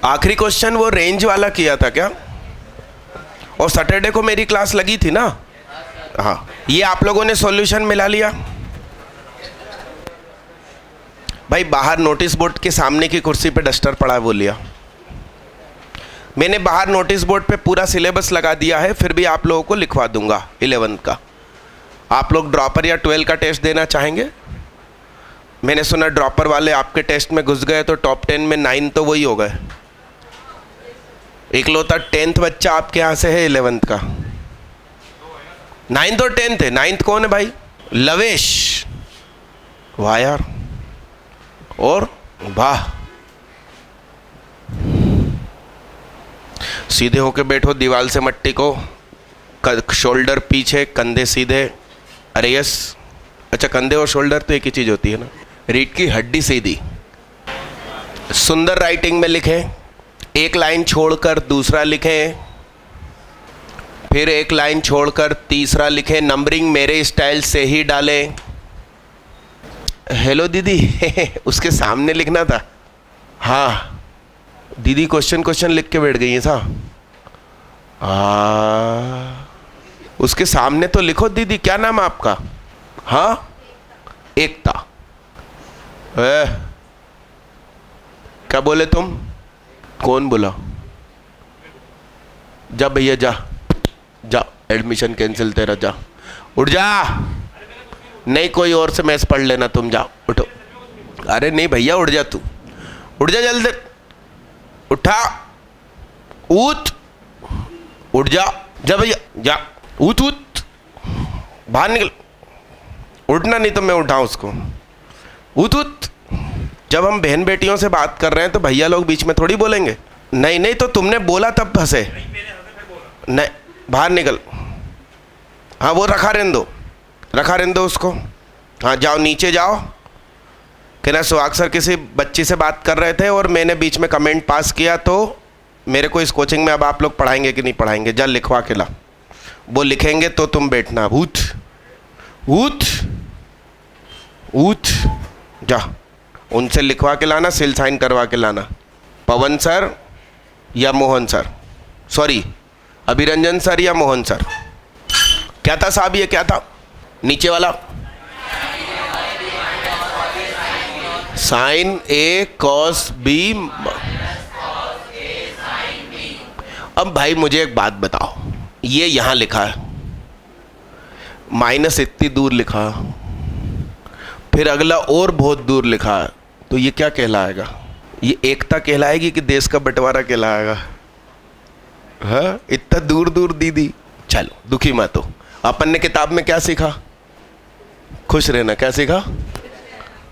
आखिरी क्वेश्चन वो रेंज वाला किया था क्या? और सैटरडे को मेरी क्लास लगी थी ना? हाँ, ये आप लोगों ने सॉल्यूशन मिला लिया? भाई बाहर नोटिस बोर्ड के सामने की कुर्सी पे डस्टर पड़ा है वो लिया। मैंने बाहर नोटिस बोर्ड पे पूरा सिलेबस लगा दिया है, फिर भी आप लोगों को लिखवा दूंगा 11th का। आप लोग ड्रॉपर या 12 का टेस्ट देना चाहेंगे? मैंने सुना ड्रॉपर वाले आपके टेस्ट में घुस गए तो टॉप 10 में 9 तो वही हो गए। इकलौता 10th बच्चा आपके यहाँ से है 11th का। 9th और 10th है। 9th कौन है भाई? लवेश। वाह यार, और वाह। सीधे होके बैठो, दीवार से मट्टी को, शोल्डर पीछे, कंधे सीधे। अरे यस, अच्छा कंधे और शोल्डर तो एक ही चीज होती है ना। रीढ़ की हड्डी सीधी। सुंदर राइटिंग में लिखें, एक लाइन छोड़कर दूसरा लिखें, फिर एक लाइन छोड़कर तीसरा लिखें। नंबरिंग मेरे स्टाइल से ही डालें। हेलो दीदी उसके सामने लिखना था। हाँ दीदी क्वेश्चन लिख के बैठ गई है सा। उसके सामने तो लिखो दीदी, क्या नाम है आपका? हाँ एकता। क्या बोले तुम? कौन बोला? जा भैया जा, जा एडमिशन कैंसिल तेरा, जा उठ जा। नहीं कोई और से मैथ्स पढ़ लेना, तुम जाओ उठो। अरे नहीं भैया उठ जा, तू उठ जा जल्दी, उठा, उठ, उठ जा, जा भैया जा, उठ उठ, बाहर निकल। उठना नहीं तो मैं उठाऊं उसको। उठ उठ। जब हम बहन बेटियों से बात कर रहे हैं तो भैया लोग बीच में थोड़ी बोलेंगे। नहीं नहीं तो तुमने बोला तब फंसे। नहीं बाहर निकल। हाँ वो रखा रहने दो, रखा रहने दो उसको। हाँ जाओ नीचे जाओ। कहना सुहाग सर किसी बच्ची से बात कर रहे थे और मैंने बीच में कमेंट पास किया, तो मेरे को इस कोचिंग में अब आप लोग पढ़ाएंगे कि नहीं पढ़ाएंगे? जा लिखवा के ला। वो लिखेंगे तो तुम बैठना। उठ उठ उठ, जा उनसे लिखवा के लाना, सील साइन करवा के लाना। पवन सर या Mohan sir, sorry Abhiranjan sir या मोहन सर। क्या था साहब ये क्या था? नीचे वाला साइन ए कॉस बी। अब भाई मुझे एक बात बताओ, ये यहाँ लिखा है माइनस इतनी दूर लिखा, फिर अगला और बहुत दूर लिखा है, तो ये क्या कहलाएगा? ये एकता कहलाएगी कि देश का बंटवारा कहलाएगा? हाँ इतना दूर दूर दीदी। चलो दुखी मत हो। अपन ने किताब में क्या सीखा? खुश रहना। क्या सीखा?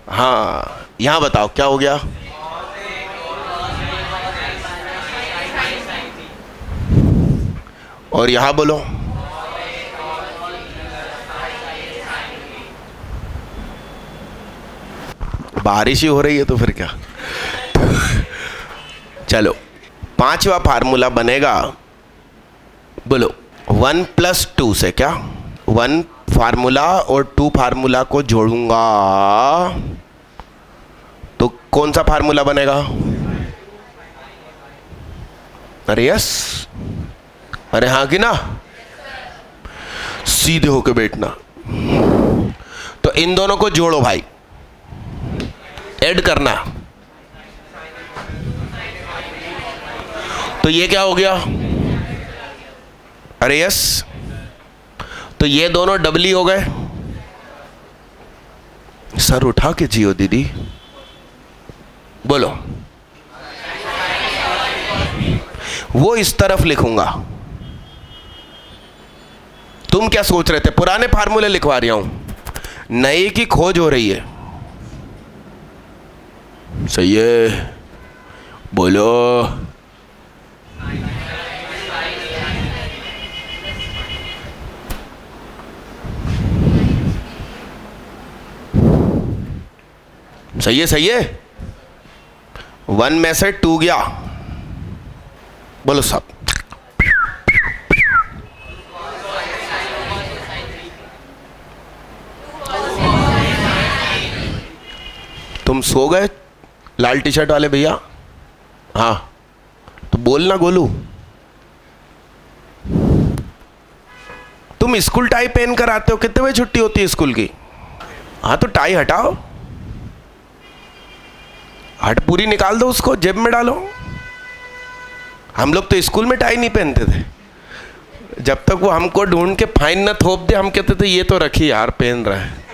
हाँ यहाँ बताओ क्या हो गया? और यहाँ बोलो। बारिश ही हो रही है तो फिर क्या। चलो 5वां फार्मूला बनेगा, बोलो 1 + 2 से। क्या? 1 फार्मूला और 2 फार्मूला को जोड़ूंगा तो कौन सा फार्मूला बनेगा? अरे यस, अरे हाँ कि ना? सीधे होके बैठना। तो इन दोनों को जोड़ो भाई, ऐड करना। तो ये क्या हो गया? अरे यस, तो ये दोनों डबली हो गए। सर उठा के जियो दीदी, बोलो। वो इस तरफ लिखूंगा। तुम क्या सोच रहे थे? पुराने फार्मूले लिखवा रहा हूं, नए की खोज हो रही है। सही है, बोलो। सही है, सही है। 1 में से 2 गया, बोलो सब। तुम सो गए लाल टी शर्ट वाले भैया? हाँ तो बोलना गोलू। तुम स्कूल टाई पहन कर आते हो, कितने बजे छुट्टी होती है स्कूल की? हाँ तो टाई हटाओ, हट पूरी निकाल दो, उसको जेब में डालो। हम लोग तो स्कूल में टाई नहीं पहनते थे, जब तक वो हमको ढूंढ के फाइन न थोप दे, हम कहते थे ये तो रखी यार पहन रहा है।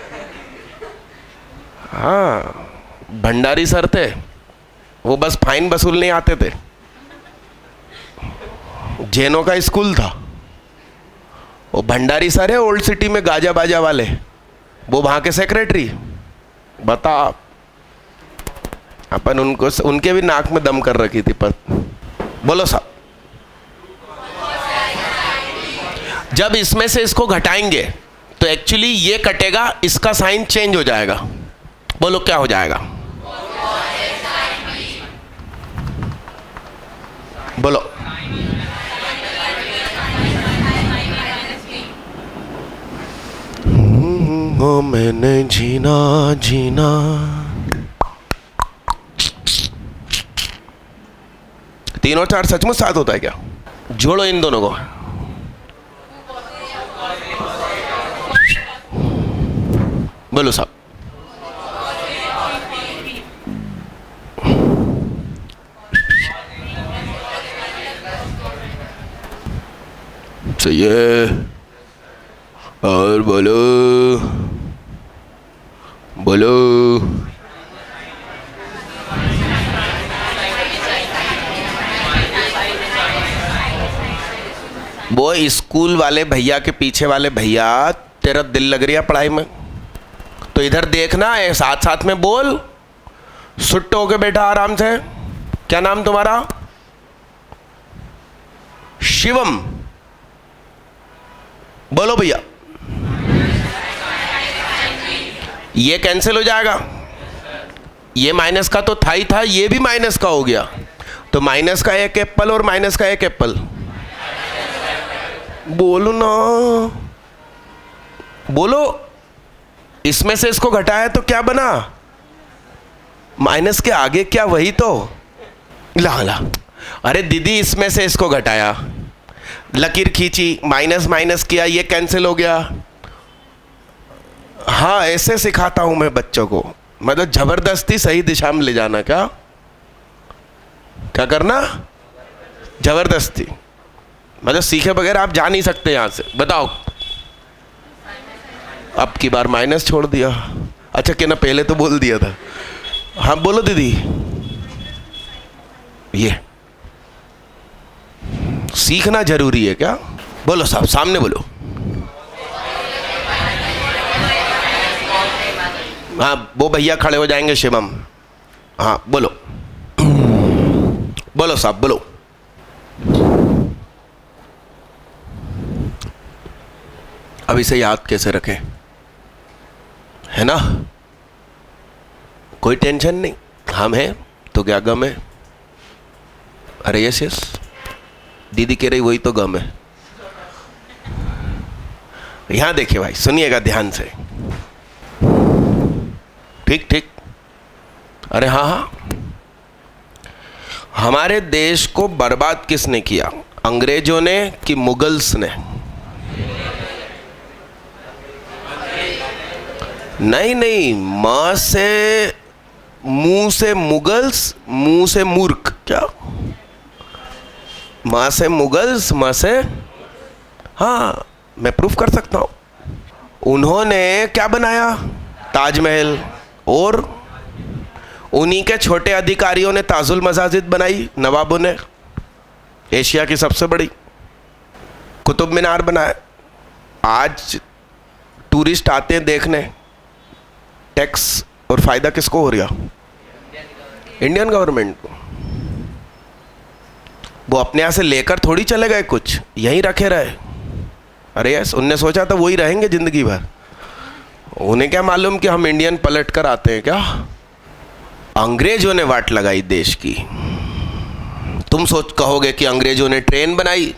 हाँ, भंडारी सर थे, वो बस फाइन वसूलने आते थे। जैनों का स्कूल था, वो भंडारी सर है ओल्ड सिटी में, गाजा बाजा वाले, वो वहाँ के सेक्रेटरी। बता आप, अपन उनको, उनके भी नाक में दम कर रखी थी। पर बोलो साहब, जब इसमें से इसको घटाएंगे तो एक्चुअली ये कटेगा, इसका साइन चेंज हो जाएगा। बोलो क्या हो जाएगा? बोलो। मैंने जीना जीना। तीनों चार सचमुच साथ होता है क्या? जोड़ो इन दोनों को। बोलो साहब। सही है, और बोलो बोलो। वो स्कूल वाले भैया के पीछे वाले भैया, तेरा दिल लग रही है पढ़ाई में तो इधर देखना है, साथ साथ में बोल। सुट्ट होके बैठा आराम से। क्या नाम तुम्हारा? शिवम। बोलो भैया। ये कैंसिल हो जाएगा, ये माइनस का तो था ही था, ये भी माइनस का हो गया, तो माइनस का एक एप्पल और माइनस का एक एप्पल। बोलो ना, बोलो। इसमें से इसको घटाया तो क्या बना? माइनस के आगे क्या, वही तो। ला ला, अरे दीदी इसमें से इसको घटाया, लकीर खींची, माइनस माइनस किया, ये कैंसिल हो गया। हाँ, ऐसे सिखाता हूं मैं बच्चों को, मतलब जबरदस्ती सही दिशा में ले जाना। क्या क्या करना? जबरदस्ती, मतलब सीखे बगैर आप जा नहीं सकते यहां से। बताओ, अब की बार माइनस छोड़ दिया। अच्छा क्या ना, पहले तो बोल दिया था। हाँ बोलो दीदी। ये सीखना जरूरी है क्या? बोलो साहब, सामने बोलो। हाँ, वो भैया खड़े हो जाएंगे, शिवम। हाँ बोलो। बोलो साहब, बोलो। अब इसे याद कैसे रखें, है ना? कोई टेंशन नहीं, हम हैं तो क्या गम है? अरे यस यस, दीदी कह रही वही तो गम है। यहां देखिए भाई, सुनिएगा ध्यान से। ठीक ठीक। अरे हाँ हाँ, हमारे देश को बर्बाद किसने किया? अंग्रेजों ने कि मुगल्स ने? नहीं नहीं, मां से, मुंह से मुगल्स, मुंह से मूर्ख। क्या? मां से मुगल्स, मां से, हाँ मैं प्रूफ कर सकता हूं। उन्होंने क्या बनाया? ताजमहल। और उन्हीं के छोटे अधिकारियों ने ताजुल मसाजिद बनाई, नवाबों ने। एशिया की सबसे बड़ी कुतुब मीनार बनाया। आज टूरिस्ट आते हैं देखने, टैक्स और फायदा किसको हो रहा? इंडियन गवर्नमेंट को। वो अपने यहाँ से लेकर थोड़ी चले गए, कुछ यहीं रखे रहे। अरे यस, उनने सोचा था वही रहेंगे जिंदगी भर। उन्हें क्या मालूम कि हम इंडियन पलट कर आते हैं क्या? अंग्रेजों ने वाट लगाई देश की। तुम सोच कहोगे कि अंग्रेजों ने ट्रेन बनाई,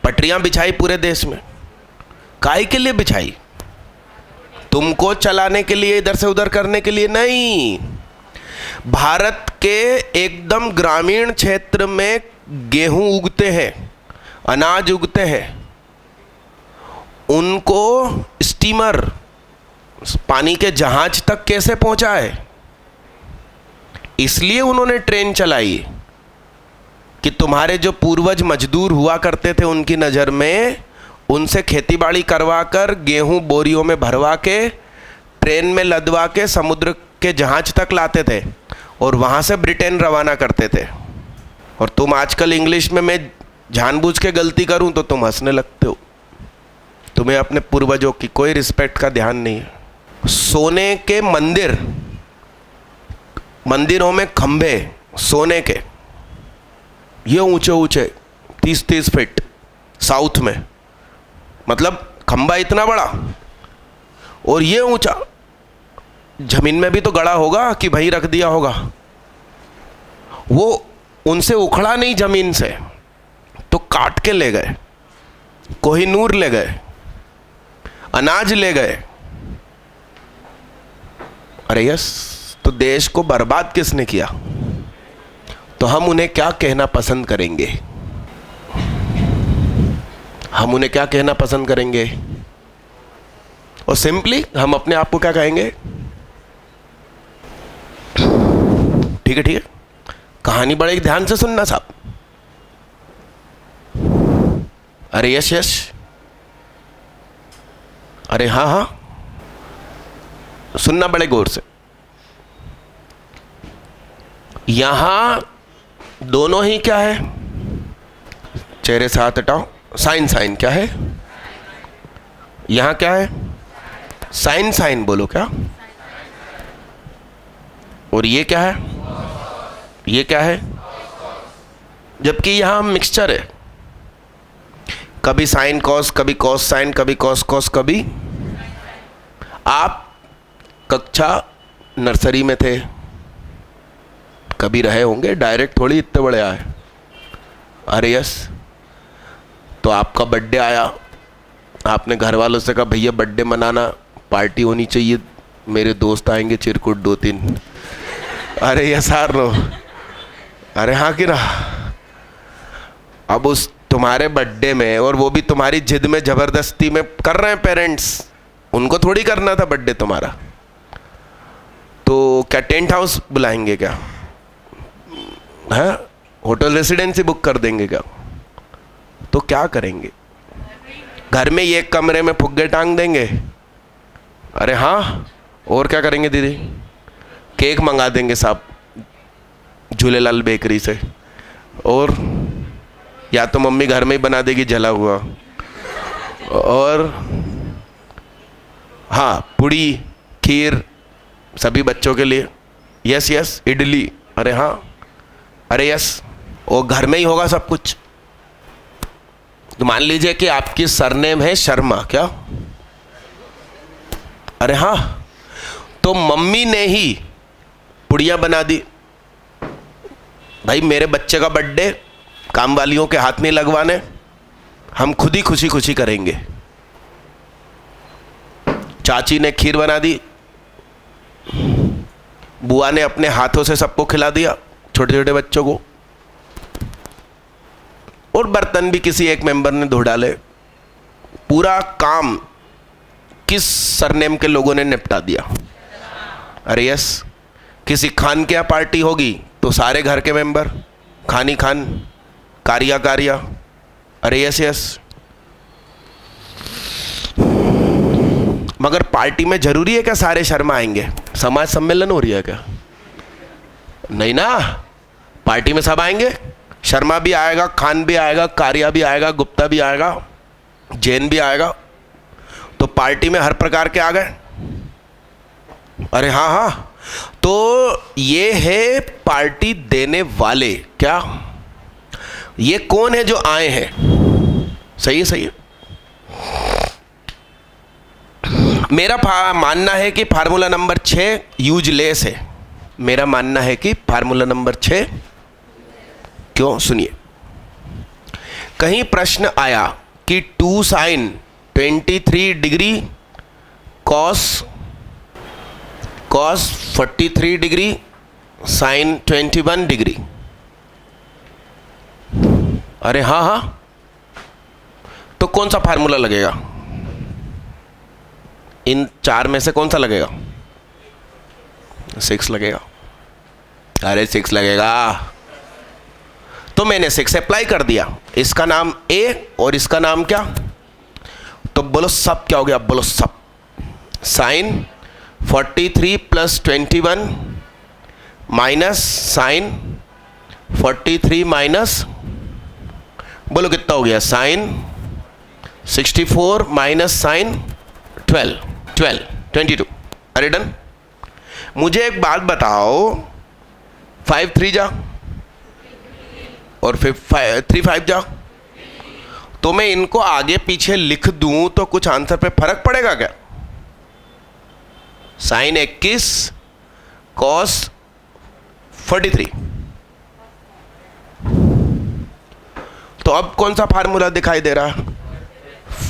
पटरियां बिछाई पूरे देश में, काहे के लिए बिछाई? तुमको चलाने के लिए, इधर से उधर करने के लिए नहीं। भारत के एकदम ग्रामीण क्षेत्र में गेहूं उगते हैं, अनाज उगते हैं, उनको स्टीमर पानी के जहाज तक कैसे पहुंचाए? इसलिए उन्होंने ट्रेन चलाई कि तुम्हारे जो पूर्वज मजदूर हुआ करते थे उनकी नज़र में, उनसे खेतीबाड़ी करवा कर गेहूं बोरियों में भरवा के ट्रेन में लदवा के समुद्र के जहाज तक लाते थे और वहाँ से ब्रिटेन रवाना करते थे। और तुम आजकल इंग्लिश में मैं जानबूझ के गलती करूं तो तुम हंसने लगते हो। तुम्हें अपने पूर्वजों की कोई रिस्पेक्ट का ध्यान नहीं है। सोने के मंदिर, मंदिरों में खंभे सोने के, ये ऊंचे ऊंचे 30-30 फीट साउथ में, मतलब खंभा इतना बड़ा और ये ऊंचा। जमीन में भी तो गड़ा होगा कि भाई रख दिया होगा। वो उनसे उखड़ा नहीं जमीन से, तो काट के ले गए, कोहिनूर ले गए, अनाज ले गए। अरे यस, तो देश को बर्बाद किसने किया? तो हम उन्हें क्या कहना पसंद करेंगे? हम उन्हें क्या कहना पसंद करेंगे? और सिंपली हम अपने आप को क्या कहेंगे? ठीक है, ठीक है, कहानी बड़े ध्यान से सुनना साहब। अरे यश यश, अरे हाँ हाँ, सुनना बड़े गौर से। यहां दोनों ही क्या है? चेहरे से हाथ हटाओ। साइन साइन क्या है? यहां क्या है? साइन साइन बोलो क्या? और ये क्या है? ये क्या है? जबकि यहां मिक्सचर है, कभी साइन कॉस, कभी कॉस साइन, कभी कॉस कॉस, कभी। आप कक्षा नर्सरी में थे, कभी रहे होंगे, डायरेक्ट थोड़ी इतने बड़े आए। अरे यस, तो आपका बर्थडे आया, आपने घर वालों से कहा भैया बर्थडे मनाना, पार्टी होनी चाहिए, मेरे दोस्त आएंगे चिरकुट 2-3। अरे यस आर नो? अरे हाँ कि ना? अब उस तुम्हारे बर्थडे में, और वो भी तुम्हारी जिद में जबरदस्ती में कर रहे हैं पेरेंट्स, उनको थोड़ी करना था बर्थडे तुम्हारा, तो क्या टेंट हाउस बुलाएंगे क्या? है होटल रेसिडेंसी बुक कर देंगे क्या? तो क्या करेंगे? घर में एक कमरे में फुग्गे टांग देंगे। अरे हाँ, और क्या करेंगे दीदी? केक मंगा देंगे साहब झूलेलाल बेकरी से, और या तो मम्मी घर में ही बना देगी जला हुआ, और हाँ पूड़ी खीर सभी बच्चों के लिए। Yes yes, idli. अरे हाँ, अरे यस, और घर में ही होगा सब कुछ। तो मान लीजिए कि आपकी सरनेम है शर्मा, क्या? अरे हाँ, तो मम्मी ने ही पुड़िया बना दी। भाई मेरे बच्चे का बर्थडे काम वालियों के हाथ नहीं लगवाने, हम खुद ही खुशी खुशी करेंगे। चाची ने खीर बना दी, बुआ ने अपने हाथों से सबको खिला दिया, छोटे छोटे बच्चों को, और बर्तन भी किसी एक मेंबर ने धो डाले। पूरा काम किस सरनेम के लोगों ने निपटा दिया? अरे यस, किसी खान के यहाँ पार्टी होगी तो सारे घर के मेंबर, खानी खान, कारिया कारिया। अरे यस यस, मगर पार्टी में जरूरी है क्या सारे शर्मा आएंगे? समाज सम्मेलन हो रही है क्या? नहीं ना, पार्टी में सब आएंगे, शर्मा भी आएगा, खान भी आएगा, कारिया भी आएगा, गुप्ता भी आएगा, जैन भी आएगा। तो पार्टी में हर प्रकार के आ गए। अरे हाँ हाँ, तो ये है पार्टी देने वाले। क्या ये कौन है जो आए हैं? सही है, सही है। मेरा मानना है कि फार्मूला नंबर 6 यूजलेस है। मेरा मानना है कि फार्मूला नंबर 6 क्यों? सुनिए, कहीं प्रश्न आया कि 2 sin 23 degree cos 43 degree sin 21 degree, अरे हाँ हाँ, तो कौन सा फार्मूला लगेगा? इन चार में से कौन सा लगेगा? 6 लगेगा। अरे 6 लगेगा। तो मैंने 6 अप्लाई कर दिया। इसका नाम A और इसका नाम क्या? तो बोलो सब क्या हो गया? बोलो सब। Sine 43 plus 21 minus sine 43 minus, बोलो कितना हो गया? Sine 64 minus sine 22। अरे डन। मुझे एक बात बताओ, 5 3 जा और फिर 3 5 जा, तो मैं इनको आगे पीछे लिख दूं तो कुछ आंसर पे फर्क पड़ेगा क्या? Sine 21 cos 43। तो अब कौन सा फार्मूला दिखाई दे रहा है?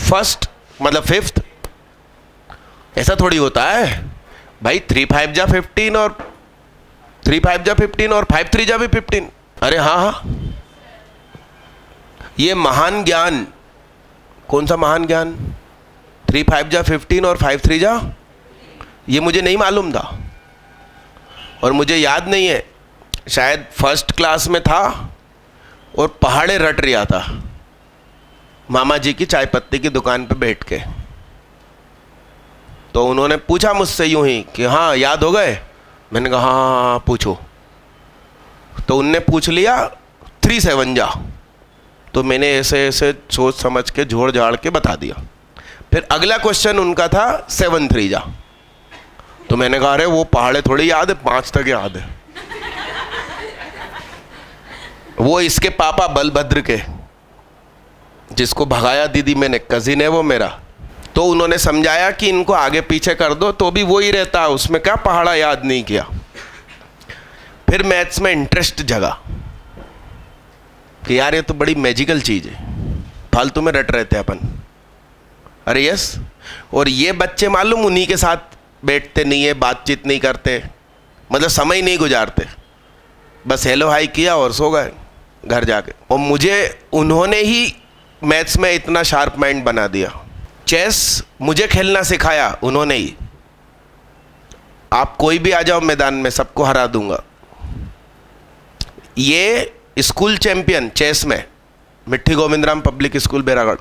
फर्स्ट मतलब फिफ्थ। ऐसा थोड़ी होता है भाई। 3 5 जा 15 और 3 5 जा 15 और 5 3 जा भी 15। अरे हाँ हाँ, ये महान ज्ञान। कौन सा महान ज्ञान? 3 5 जा 15 और 5 3 जा, ये मुझे नहीं मालूम था और मुझे याद नहीं है। शायद फर्स्ट क्लास में था और पहाड़े रट रहा था मामा जी की चाय पत्ती की दुकान पे बैठ के। तो उन्होंने पूछा मुझसे यूं ही कि हाँ याद हो गए? मैंने कहा हाँ पूछो। तो उनने पूछ लिया 3 7 जा, तो मैंने ऐसे ऐसे सोच समझ के जोड़ जाड़ के बता दिया। फिर अगला क्वेश्चन उनका था 7 3 जा, तो मैंने कहा अरे वो पहाड़े थोड़ी याद है, 5 तक याद है। वो इसके पापा बलभद्र के, जिसको भगाया दीदी मैंने, कजिन है वो मेरा। तो उन्होंने समझाया कि इनको आगे पीछे कर दो तो भी वो ही रहता है, उसमें क्या पहाड़ा याद नहीं किया। फिर मैथ्स में इंटरेस्ट जगा कि यार ये तो बड़ी मैजिकल चीज़ है, फालतू में रट रहे थे अपन। अरे यस, और ये बच्चे मालूम उन्हीं के साथ बैठते नहीं है, बातचीत नहीं करते, मतलब समय नहीं गुजारते, बस हेलो हाई किया और सो गए घर जाके। और मुझे उन्होंने ही मैथ्स में इतना शार्प माइंड बना दिया। चेस मुझे खेलना सिखाया उन्होंने ही। आप कोई भी आ जाओ मैदान में, सबको हरा दूंगा। ये स्कूल चैंपियन चेस में, मिट्टी गोविंदराम पब्लिक स्कूल बैरागढ़,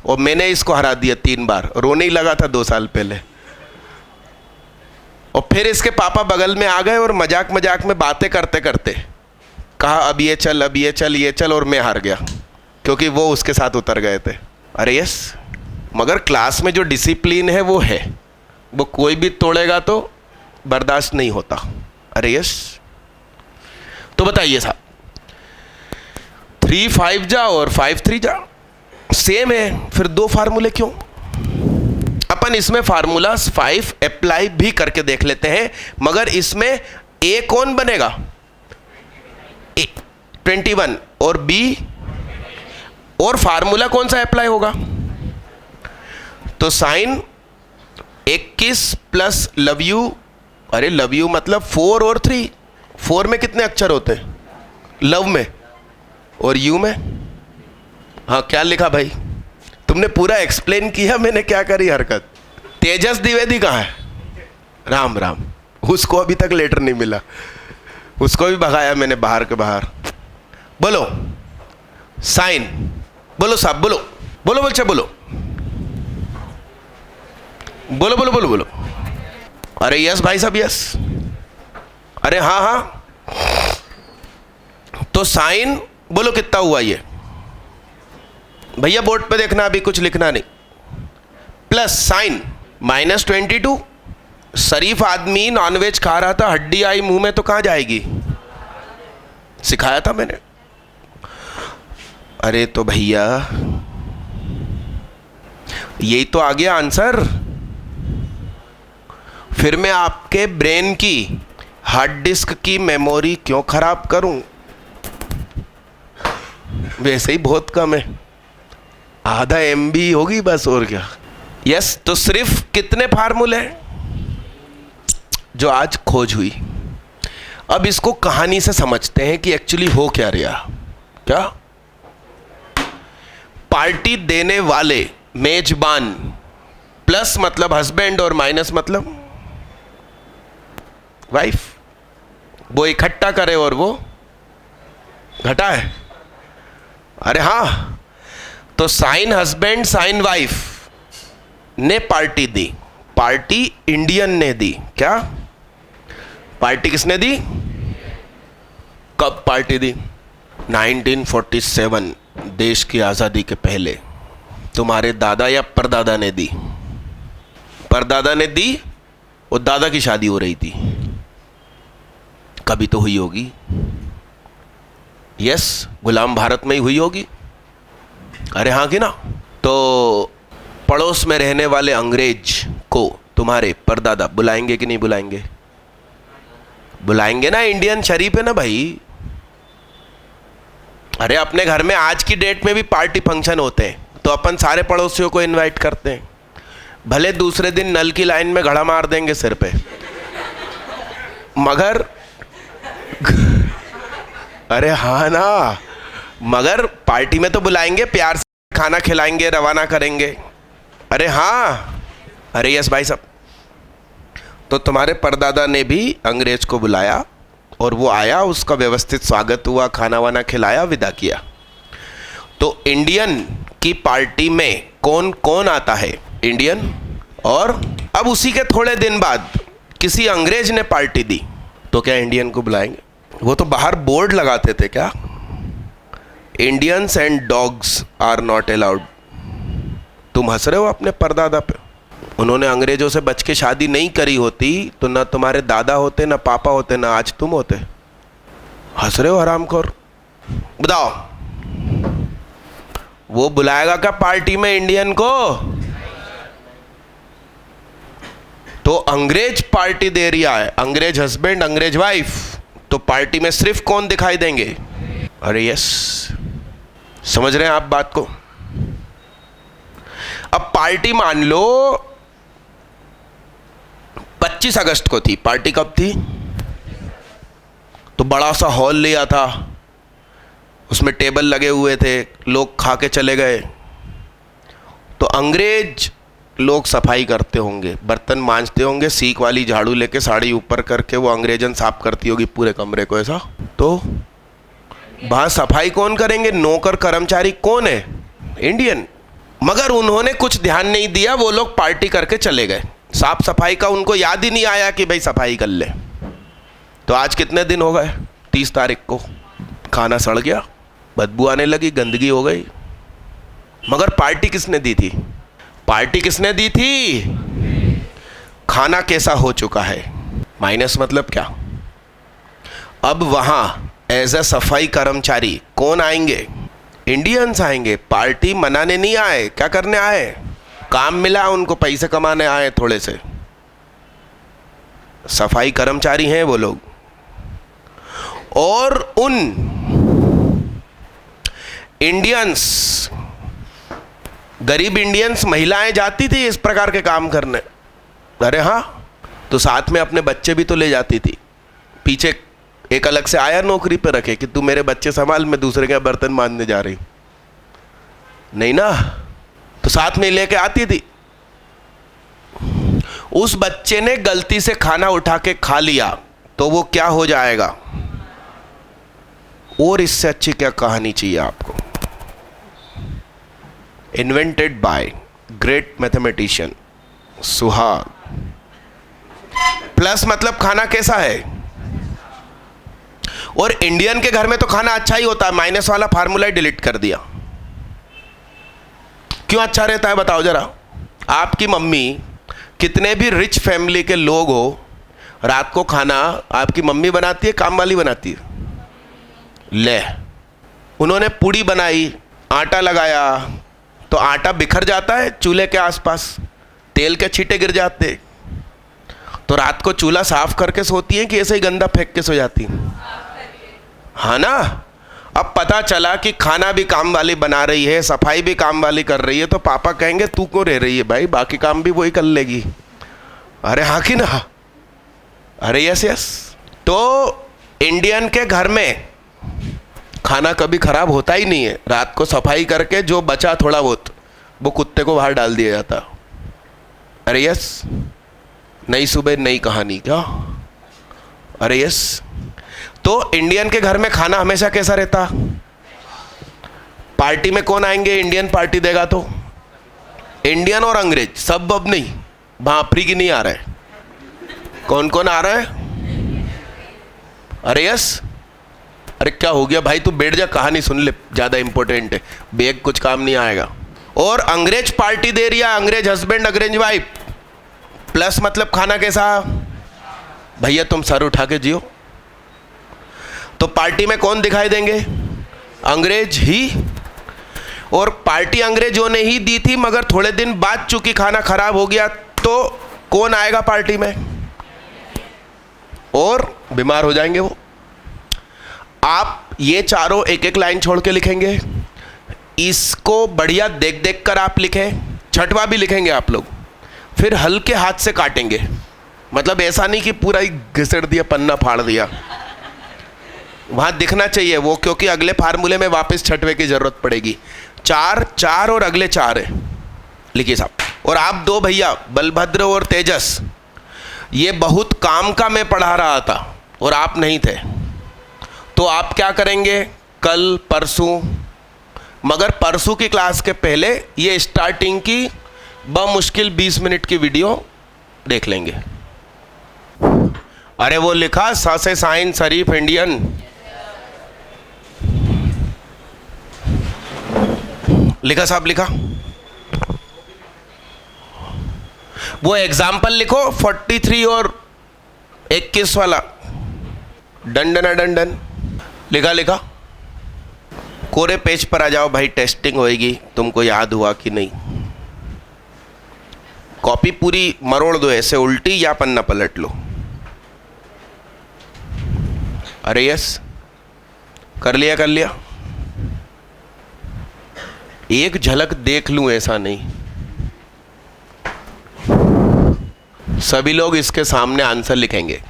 और मैंने इसको हरा दिया 3 बार। रोने ही लगा था 2 साल पहले। और फिर इसके पापा बगल में आ गए और मजाक मजाक में बातें करते करते कहा अब ये चल, अब ये चल, ये चल, और मैं हार गया क्योंकि वो उसके साथ उतर गए थे। अरे यस, मगर क्लास में जो डिसिप्लिन है वो है, वो कोई भी तोड़ेगा तो बर्दाश्त नहीं होता। अरे यस, तो बताइए साहब, 3 5 जा और 5 3 जा सेम है, फिर 2 फार्मूले क्यों? अपन इसमें फार्मूला 5 अप्लाई भी करके देख लेते हैं, मगर इसमें ए कौन बनेगा? 21 और बी, और फार्मूला कौन सा अप्लाई होगा? तो साइन 21 प्लस लव यू। अरे लव यू मतलब 4 और 3। 4 में कितने अक्षर होते हैं? लव में। और यू में? हाँ क्या लिखा भाई? तुमने पूरा एक्सप्लेन किया, मैंने क्या करी हरकत। तेजस द्विवेदी कहाँ है? राम राम, उसको अभी तक लेटर नहीं मिला, उसको भी भगाया मैंने बाहर के बाहर। बोलो साइन, बोलो साहब, बोलो बोलो बच्चा, बोलो बोलो बोलो बोलो बोलो। अरे यस भाई साहब यस। अरे हाँ हाँ, तो साइन बोलो कितना हुआ ये? भैया बोर्ड पे देखना, अभी कुछ लिखना नहीं। Plus sign -22। शरीफ आदमी नॉनवेज खा रहा था, हड्डी आई मुंह में तो कहाँ जाएगी? सिखाया था मैंने। अरे तो भैया यही तो आ गया आंसर। फिर मैं आपके ब्रेन की, हार्ड डिस्क की मेमोरी क्यों खराब करूं? वैसे ही बहुत कम है, आधा MB होगी बस, और क्या। यस, तो सिर्फ कितने फार्मूले जो आज खोज हुई। अब इसको कहानी से समझते हैं कि एक्चुअली हो क्या रहा, क्या? पार्टी देने वाले, मेजबान, प्लस मतलब हस्बैंड और माइनस मतलब वाइफ। वो इकट्ठा करे और वो घटा है। अरे हाँ, तो साइन हस्बैंड साइन वाइफ ने पार्टी दी। पार्टी इंडियन ने दी। क्या पार्टी किसने दी? कब पार्टी दी? 1947, देश की आज़ादी के पहले। तुम्हारे दादा या परदादा ने दी? परदादा ने दी और दादा की शादी हो रही थी, कभी तो हुई होगी। यस, गुलाम भारत में ही हुई होगी। अरे हाँ कि ना? तो पड़ोस में रहने वाले अंग्रेज को तुम्हारे परदादा बुलाएंगे कि नहीं बुलाएंगे? बुलाएंगे ना, इंडियन शरीफ है ना भाई। अरे अपने घर में आज की डेट में भी पार्टी फंक्शन होते हैं, तो अपन सारे पड़ोसियों को इनवाइट करते हैं। भले दूसरे दिन नल की लाइन में घड़ा मार देंगे सिर पे, मगर अरे हाँ ना, मगर पार्टी में तो बुलाएंगे, प्यार से खाना खिलाएंगे, रवाना करेंगे। अरे हाँ, अरे यस भाई साहब। तो तुम्हारे परदादा ने भी अंग्रेज को बुलाया और वो आया, उसका व्यवस्थित स्वागत हुआ, खाना वाना खिलाया, विदा किया। तो इंडियन की पार्टी में कौन कौन आता है? इंडियन। और अब उसी के थोड़े दिन बाद किसी अंग्रेज ने पार्टी दी, तो क्या इंडियन को बुलाएंगे? वो तो बाहर बोर्ड लगाते थे क्या, Indians and dogs are not allowed. तुम हंस रहे हो अपने परदादा पे। उन्होंने अंग्रेजों से बच के शादी नहीं करी होती तो ना तुम्हारे दादा होते, ना पापा होते, ना आज तुम होते। हंस रहे हो हरामखोर। बताओ, वो बुलाएगा क्या पार्टी में इंडियन को? तो अंग्रेज पार्टी दे रहा है, अंग्रेज हस्बैंड, अंग्रेज वाइफ, तो पार्टी में सिर्फ कौन दिखाई देंगे? अरे यस, समझ रहे हैं आप बात को? अब पार्टी मान लो 25 अगस्त को थी, पार्टी कब थी? तो बड़ा सा हॉल लिया था, उसमें टेबल लगे हुए थे, लोग खा के चले गए। तो अंग्रेज लोग सफाई करते होंगे, बर्तन मांजते होंगे, सीख वाली झाड़ू लेके साड़ी ऊपर करके वो अंग्रेजन साफ करती होगी पूरे कमरे को ऐसा। तो वहां सफाई कौन करेंगे? नौकर कर्मचारी कौन है? इंडियन। मगर उन्होंने कुछ ध्यान नहीं दिया, वो लोग पार्टी करके चले गए। साफ सफाई का उनको याद ही नहीं आया कि भाई सफाई कर ले। तो आज कितने दिन हो गए? 30 तारीख को खाना सड़ गया, बदबू आने लगी, गंदगी हो गई। मगर पार्टी किसने दी थी? पार्टी किसने दी थी? खाना कैसा हो चुका है? माइनस मतलब क्या? अब वहां एज अ सफाई कर्मचारी कौन आएंगे? इंडियंस आएंगे। पार्टी मनाने नहीं आए, क्या करने आए? काम मिला उनको, पैसे कमाने आए थोड़े से। सफाई कर्मचारी हैं वो लोग। और उन इंडियंस, गरीब इंडियंस, महिलाएं जाती थी इस प्रकार के काम करने। अरे हाँ, तो साथ में अपने बच्चे भी तो ले जाती थी। पीछे एक अलग से आया नौकरी पे रखे कि तू मेरे बच्चे संभाल, मैं दूसरे के बर्तन मांजने जा रही। नहीं ना, तो साथ में लेके आती थी। उस बच्चे ने गलती से खाना उठा के खा लिया तो वो क्या हो जाएगा? और इससे अच्छी क्या कहानी चाहिए आपको? इन्वेंटेड बाय ग्रेट मैथमेटिशियन सुहाग। प्लस मतलब खाना कैसा है? और इंडियन के घर में तो खाना अच्छा ही होता है, माइनस वाला फार्मूला ही डिलीट कर दिया। क्यों अच्छा रहता है बताओ जरा? आपकी मम्मी, कितने भी रिच फैमिली के लोग हो, रात को खाना आपकी मम्मी बनाती है, काम वाली बनाती है? ले, उन्होंने पूड़ी बनाई, आटा लगाया, तो आटा बिखर जाता है चूल्हे के आसपास, तेल के छींटे गिर जाते। तो रात को चूल्हा साफ करके सोती है कि ऐसे ही गंदा फेंक के सो जाती है? हाँ ना। अब पता चला कि खाना भी काम वाली बना रही है, सफाई भी काम वाली कर रही है, तो पापा कहेंगे तू क्यों रह रही है भाई, बाकी काम भी वही कर लेगी। अरे हाँ कि ना? अरे यस यस। तो इंडियन के घर में खाना कभी खराब होता ही नहीं है। रात को सफाई करके जो बचा थोड़ा बहुत वो कुत्ते को बाहर डाल दिया जाता। अरे यस, नई सुबह नई कहानी क्या? अरे यस। तो इंडियन के घर में खाना हमेशा कैसा रहता? पार्टी में कौन आएंगे इंडियन पार्टी देगा तो? इंडियन और अंग्रेज सब। अब नहीं, भापरी की नहीं आ रहा है। कौन कौन आ रहा है? अरे यस। अरे क्या हो गया भाई, तू बैठ जा, कहानी सुन ले, ज़्यादा इंपॉर्टेंट है, बेग कुछ काम नहीं आएगा। और अंग्रेज पार्टी दे रही है, अंग्रेज हस्बैंड अंग्रेज वाइफ, प्लस मतलब खाना कैसा? भैया तुम सर उठा के जियो। तो पार्टी में कौन दिखाई देंगे? अंग्रेज ही। और पार्टी अंग्रेजों ने ही दी थी, मगर थोड़े दिन बाद चूंकि खाना खराब हो गया तो कौन आएगा पार्टी में? और बीमार हो जाएंगे वो। आप ये चारों एक एक लाइन छोड़ के लिखेंगे। इसको बढ़िया देख देख कर आप लिखें। छठवा भी लिखेंगे आप लोग, फिर हल्के हाथ से काटेंगे। मतलब ऐसा नहीं कि पूरा ही घिसड़ दिया, पन्ना फाड़ दिया, वहां दिखना चाहिए वो, क्योंकि अगले फार्मूले में वापस छठवे की जरूरत पड़ेगी। 4 4 और अगले 4 है, लिखिए साहब। और आप दो भैया बलभद्र और तेजस, ये बहुत काम का मैं पढ़ा रहा था और आप नहीं थे, तो आप क्या करेंगे कल परसों, मगर परसों की क्लास के पहले ये स्टार्टिंग की बमुश्किल 20 मिनट की वीडियो देख लेंगे। अरे वो लिखा सा से साइन शरीफ इंडियन, लिखा साहब लिखा। वो एग्जाम्पल लिखो 43 और 21 वाला, डंडन डंडन, लिखा लिखा। कोरे पेज पर आ जाओ भाई, टेस्टिंग होएगी, तुमको याद हुआ कि नहीं। कॉपी पूरी मरोड़ दो ऐसे उल्टी, या पन्ना पलट लो। अरे यस, कर लिया कर लिया। एक झलक देख लूं ऐसा नहीं। सभी लोग इसके सामने आंसर लिखेंगे।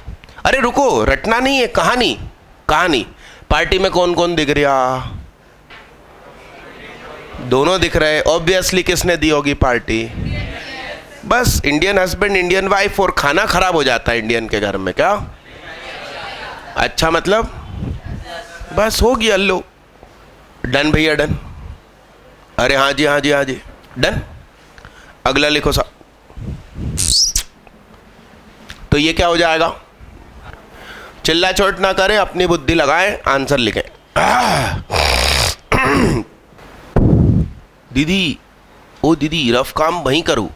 अरे रुको, रटना नहीं है, कहानी कहानी। पार्टी में कौन कौन दिख रहा? दोनों दिख रहे। ऑब्वियसली किसने दी होगी पार्टी? बस इंडियन हस्बैंड इंडियन वाइफ। और खाना खराब हो जाता है इंडियन के घर में क्या? अच्छा मतलब बस हो गया। लो डन भैया डन। अरे हाँ जी हाँ जी हाँ जी डन। अगला लिखो साहब। तो ये क्या हो जाएगा? चिल्ला चोट ना करें, अपनी बुद्धि लगाएं, आंसर लिखें। दीदी, ओ दीदी, रफ काम वहीं करूं।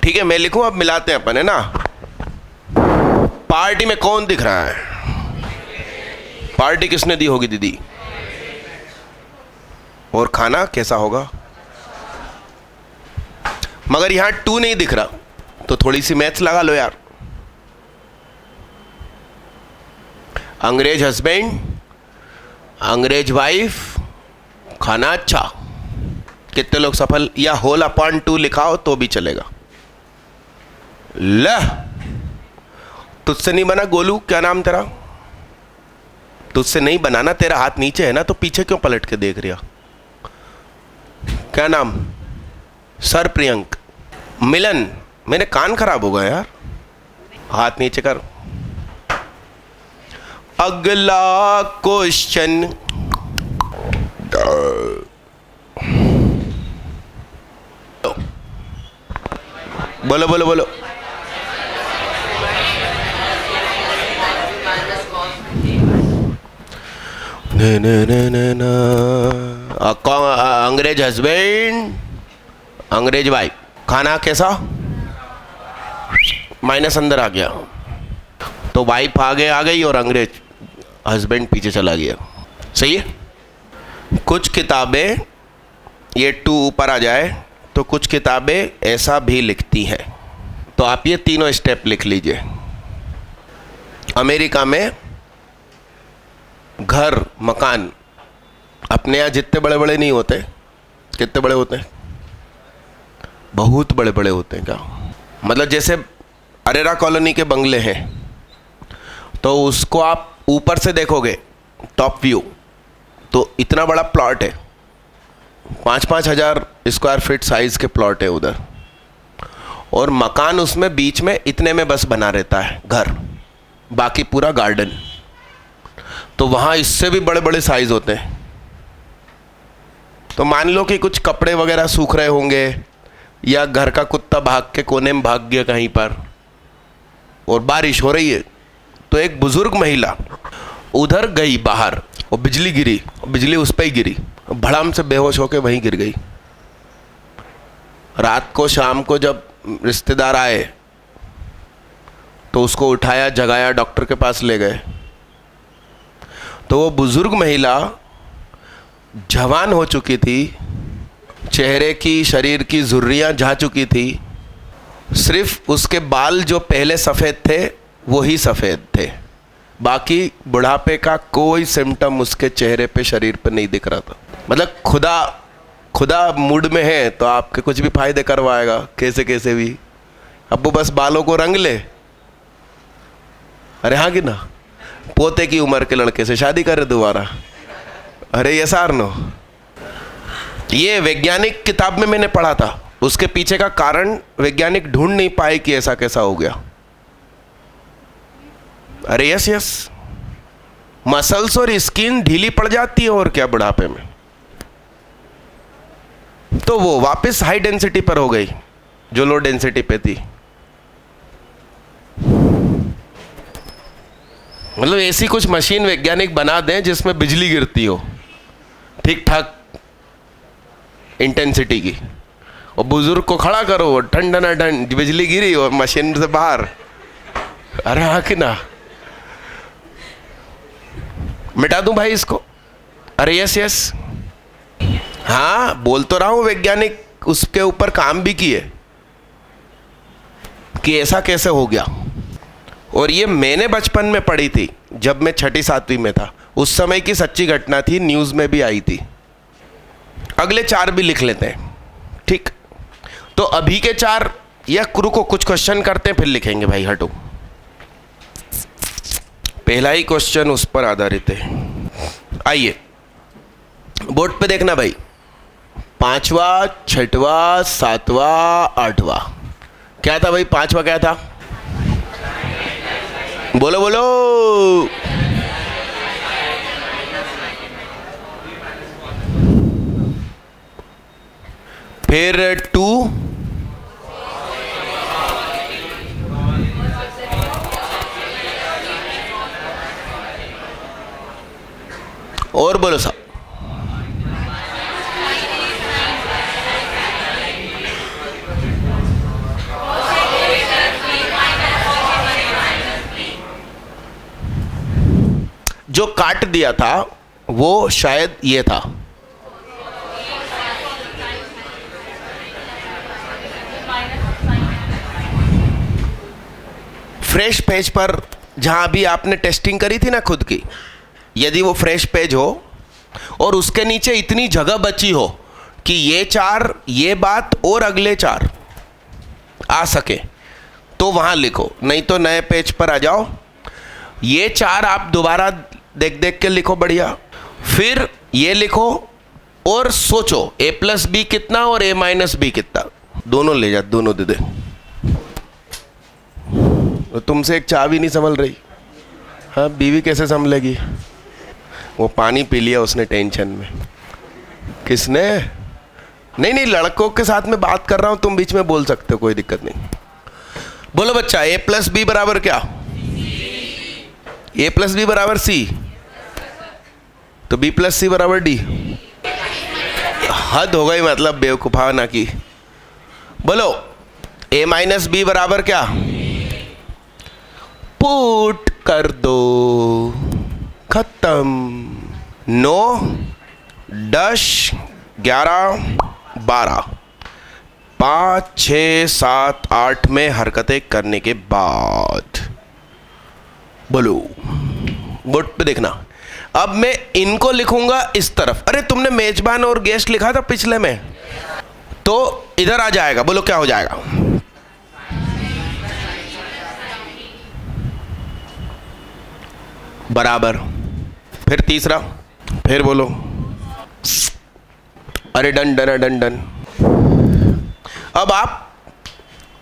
ठीक है मैं लिखूं, अब मिलाते हैं अपन, है ना। पार्टी में कौन दिख रहा है? पार्टी किसने दी होगी दीदी? और खाना कैसा होगा? मगर यहां 2 नहीं दिख रहा, तो थोड़ी सी मैथ्स लगा लो यार। अंग्रेज हस्बैंड अंग्रेज वाइफ, खाना अच्छा। कितने लोग सफल? या होल अपॉन 2 लिखाओ तो भी चलेगा। ल तुझसे नहीं बना गोलू, क्या नाम तेरा? तुझसे नहीं बनाना, तेरा हाथ नीचे है ना, तो पीछे क्यों पलट के देख रहा? क्या नाम? सर प्रियंक। मिलन, मेरे कान खराब हो गए यार, हाथ नीचे कर। अगला क्वेश्चन। बोलो बोलो बोलो। अंग्रेज हस्बैंड अंग्रेज वाइफ, खाना कैसा? माइनस अंदर आ गया, तो वाइफ आगे आ गई और अंग्रेज हस्बैंड पीछे चला गया। सही है। कुछ किताबें, ये 2 ऊपर आ जाए, तो कुछ किताबें ऐसा भी लिखती हैं। तो आप ये तीनों स्टेप लिख लीजिए। अमेरिका में घर मकान अपने यहाँ जितने बड़े बड़े नहीं होते। कितने बड़े होते हैं? बहुत बड़े बड़े होते हैं। क्या मतलब? जैसे अरेरा कॉलोनी के बंगले हैं, तो उसको आप ऊपर से देखोगे टॉप व्यू तो इतना बड़ा प्लॉट है, 5-5 हज़ार स्क्वायर फीट साइज के प्लॉट है उधर, और मकान उसमें बीच में इतने में बस बना रहता है घर, बाकी पूरा गार्डन। तो वहाँ इससे भी बड़े बड़े साइज होते हैं। तो मान लो कि कुछ कपड़े वगैरह सूख रहे होंगे या घर का कुत्ता भाग के कोने में भाग गया कहीं पर और बारिश हो रही है, तो एक बुजुर्ग महिला उधर गई बाहर और बिजली गिरी, और बिजली उस पर ही गिरी, भड़ाम से बेहोश होकर वहीं गिर गई। रात को शाम को जब रिश्तेदार आए तो उसको उठाया, जगाया, डॉक्टर के पास ले गए। तो वो बुजुर्ग महिला जवान हो चुकी थी, चेहरे की शरीर की झुर्रियाँ जा चुकी थी, सिर्फ उसके बाल जो पहले सफ़ेद थे वो ही सफ़ेद थे, बाकी बुढ़ापे का कोई सिम्टम उसके चेहरे पे शरीर पे नहीं दिख रहा था। मतलब खुदा मूड में है तो आपके कुछ भी फायदे करवाएगा कैसे कैसे भी। अब वो बस बालों को रंग ले, अरे हाँ कि ना, पोते की उम्र के लड़के से शादी करे दोबारा, अरे ये सार नो। ये वैज्ञानिक किताब में मैंने पढ़ा था, उसके पीछे का कारण वैज्ञानिक ढूंढ नहीं पाए कि ऐसा कैसा हो गया। अरे यस, मसल्स और स्किन ढीली पड़ जाती है और क्या बुढ़ापे में। तो वो वापस हाई डेंसिटी पर हो गई जो लो डेंसिटी पे थी। मतलब ऐसी कुछ मशीन वैज्ञानिक बना दें जिसमें बिजली गिरती हो ठीक ठाक इंटेंसिटी की, और बुजुर्ग को खड़ा करो, ठंड ना ठंड, बिजली गिरी और मशीन से बाहर, अरे हाँ कि ना, मिटा दूं भाई इसको। अरे यस, हाँ बोल तो रहा हूं, वैज्ञानिक उसके ऊपर काम भी किए कि ऐसा कैसे हो गया। और ये मैंने बचपन में पढ़ी थी जब मैं 6ठी-7वीं में था, उस समय की सच्ची घटना थी, न्यूज़ में भी आई थी। अगले 4 भी लिख लेते हैं, ठीक। तो अभी के 4 या क्रू को कुछ क्वेश्चन करते हैं फिर लिखेंगे भाई, हटो। पहला ही क्वेश्चन उस पर आधारित है। आइए बोर्ड पे देखना भाई, 5वां, 6वां, 7वां, 8वां क्या था भाई? 5वां क्या था? बोलो बोलो। फिर 2, और बोलो साहब। जो काट दिया था वो शायद ये था, फ्रेश पेज पर जहां भी आपने टेस्टिंग करी थी ना खुद की, यदि वो फ्रेश पेज हो और उसके नीचे इतनी जगह बची हो कि ये 4, ये बात और अगले 4 आ सके तो वहां लिखो, नहीं तो नए पेज पर आ जाओ। ये 4 आप दोबारा देख देख के लिखो बढ़िया, फिर ये लिखो और सोचो a+b कितना और a-b कितना, दोनों ले जा, दोनों दे दे। तो तुमसे एक चाबी नहीं संभल रही, हाँ बीवी कैसे संभलेगी? वो पानी पी लिया उसने टेंशन में। किसने? नहीं, लड़कों के साथ में बात कर रहा हूं, तुम बीच में बोल सकते हो, कोई दिक्कत नहीं। बोलो बच्चा, a+b बराबर क्या? a+b बराबर c, तो b+c बराबर d। हद हो गई, मतलब बेवकूफाना की। बोलो a-b बराबर क्या? पुट कर दो, खत्म। 9, 10, 11, 12, 5, 6, 7, 8 में हरकतें करने के बाद बोलो, बोर्ड पे देखना। अब मैं इनको लिखूंगा इस तरफ। अरे तुमने मेजबान और गेस्ट लिखा था पिछले में, तो इधर आ जाएगा। बोलो क्या हो जाएगा? बराबर। फिर तीसरा, फिर बोलो। अरे डन डन डन डन। अब आप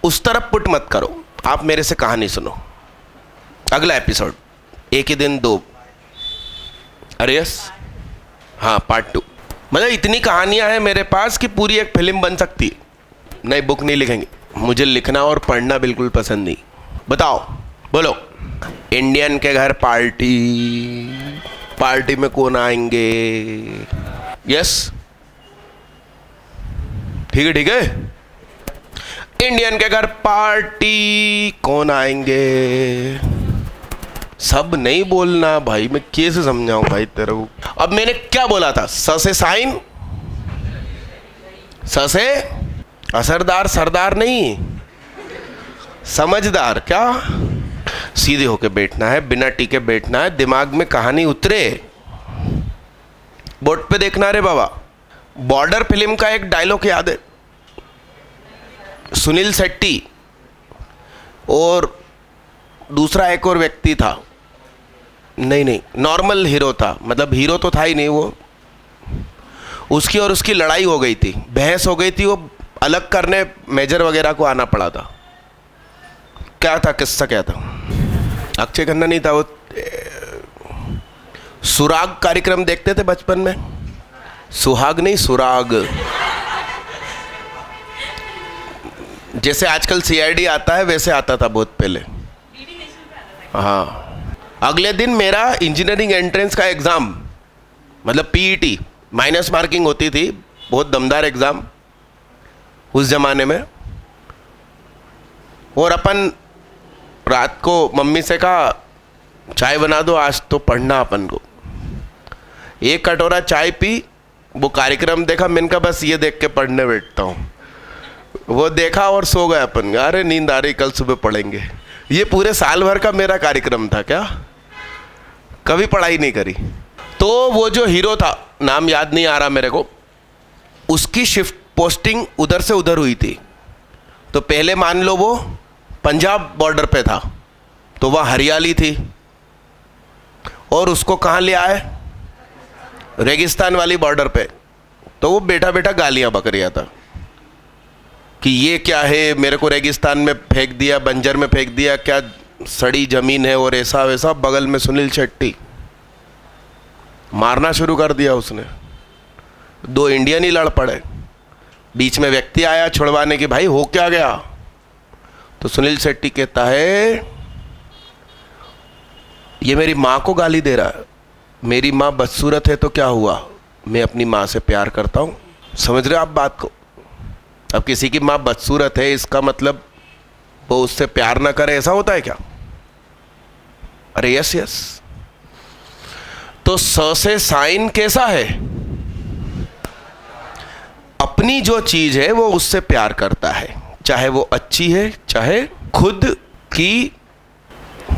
उस तरफ पुट मत करो, आप मेरे से कहानी सुनो। अगला एपिसोड, एक ही दिन दो। अरे यस, हाँ पार्ट 2। मतलब इतनी कहानियां हैं मेरे पास कि पूरी एक फिल्म बन सकती है। नहीं, बुक नहीं लिखेंगे, मुझे लिखना और पढ़ना बिल्कुल पसंद नहीं। बताओ, बोलो। इंडियन के घर पार्टी, पार्टी में कौन आएंगे? यस, ठीक है ठीक है। इंडियन के घर पार्टी, कौन आएंगे? सब नहीं बोलना भाई, मैं कैसे समझाऊं भाई तेरे को। अब मैंने क्या बोला था? स से साइन, स से असरदार, सरदार नहीं, समझदार। क्या? सीधे होके बैठना है, बिना टीके बैठना है, दिमाग में कहानी उतरे। बोर्ड पे देखना रे बाबा। बॉर्डर फिल्म का एक डायलॉग याद है? सुनील शेट्टी और दूसरा एक और व्यक्ति था, नहीं नॉर्मल हीरो था, मतलब हीरो तो था ही नहीं वो। उसकी और उसकी लड़ाई हो गई थी, बहस हो गई थी, वो अलग करने मेजर वगैरह को आना पड़ा था। क्या था किस्सा, क्या था? अक्षय खन्ना नहीं था वो। सुराग कार्यक्रम देखते थे बचपन में? सुहाग नहीं, सुराग। जैसे आजकल CID आता है वैसे आता था बहुत पहले। हाँ, अगले दिन मेरा इंजीनियरिंग एंट्रेंस का एग्ज़ाम, मतलब PET, माइनस मार्किंग होती थी, बहुत दमदार एग्ज़ाम उस ज़माने में। और अपन रात को मम्मी से कहा चाय बना दो, आज तो पढ़ना अपन को। एक कटोरा चाय पी, वो कार्यक्रम देखा, मैंने कहा बस ये देख के पढ़ने बैठता हूँ। वो देखा और सो गए अपन। अरे नींद आ रही, कल सुबह पढ़ेंगे। ये पूरे साल भर का मेरा कार्यक्रम था। क्या? कभी पढ़ाई नहीं करी। तो वो जो हीरो था, नाम याद नहीं आ रहा मेरे को, उसकी शिफ्ट पोस्टिंग उधर से उधर हुई थी। तो पहले मान लो वो पंजाब बॉर्डर पे था, तो वह हरियाली थी, और उसको कहाँ ले आए? रेगिस्तान वाली बॉर्डर पे। तो वो बैठा बैठा गालियां बक रहा था कि ये क्या है, मेरे को रेगिस्तान में फेंक दिया, बंजर में फेंक दिया, क्या सड़ी जमीन है, और ऐसा वैसा। बगल में सुनील शेट्टी, मारना शुरू कर दिया उसने। 2 इंडियन ही लड़ पड़े। बीच में व्यक्ति आया छुड़वाने की, भाई हो क्या गया? तो सुनील शेट्टी कहता है ये मेरी माँ को गाली दे रहा है। मेरी माँ बदसूरत है तो क्या हुआ, मैं अपनी माँ से प्यार करता हूँ। समझ रहे हो आप बात को? अब किसी की माँ बदसूरत है, इसका मतलब वो उससे प्यार ना करे, ऐसा होता है क्या? अरे यस यस। तो स से साइन कैसा है? अपनी जो चीज है वो उससे प्यार करता है, चाहे वो अच्छी है, चाहे खुद की।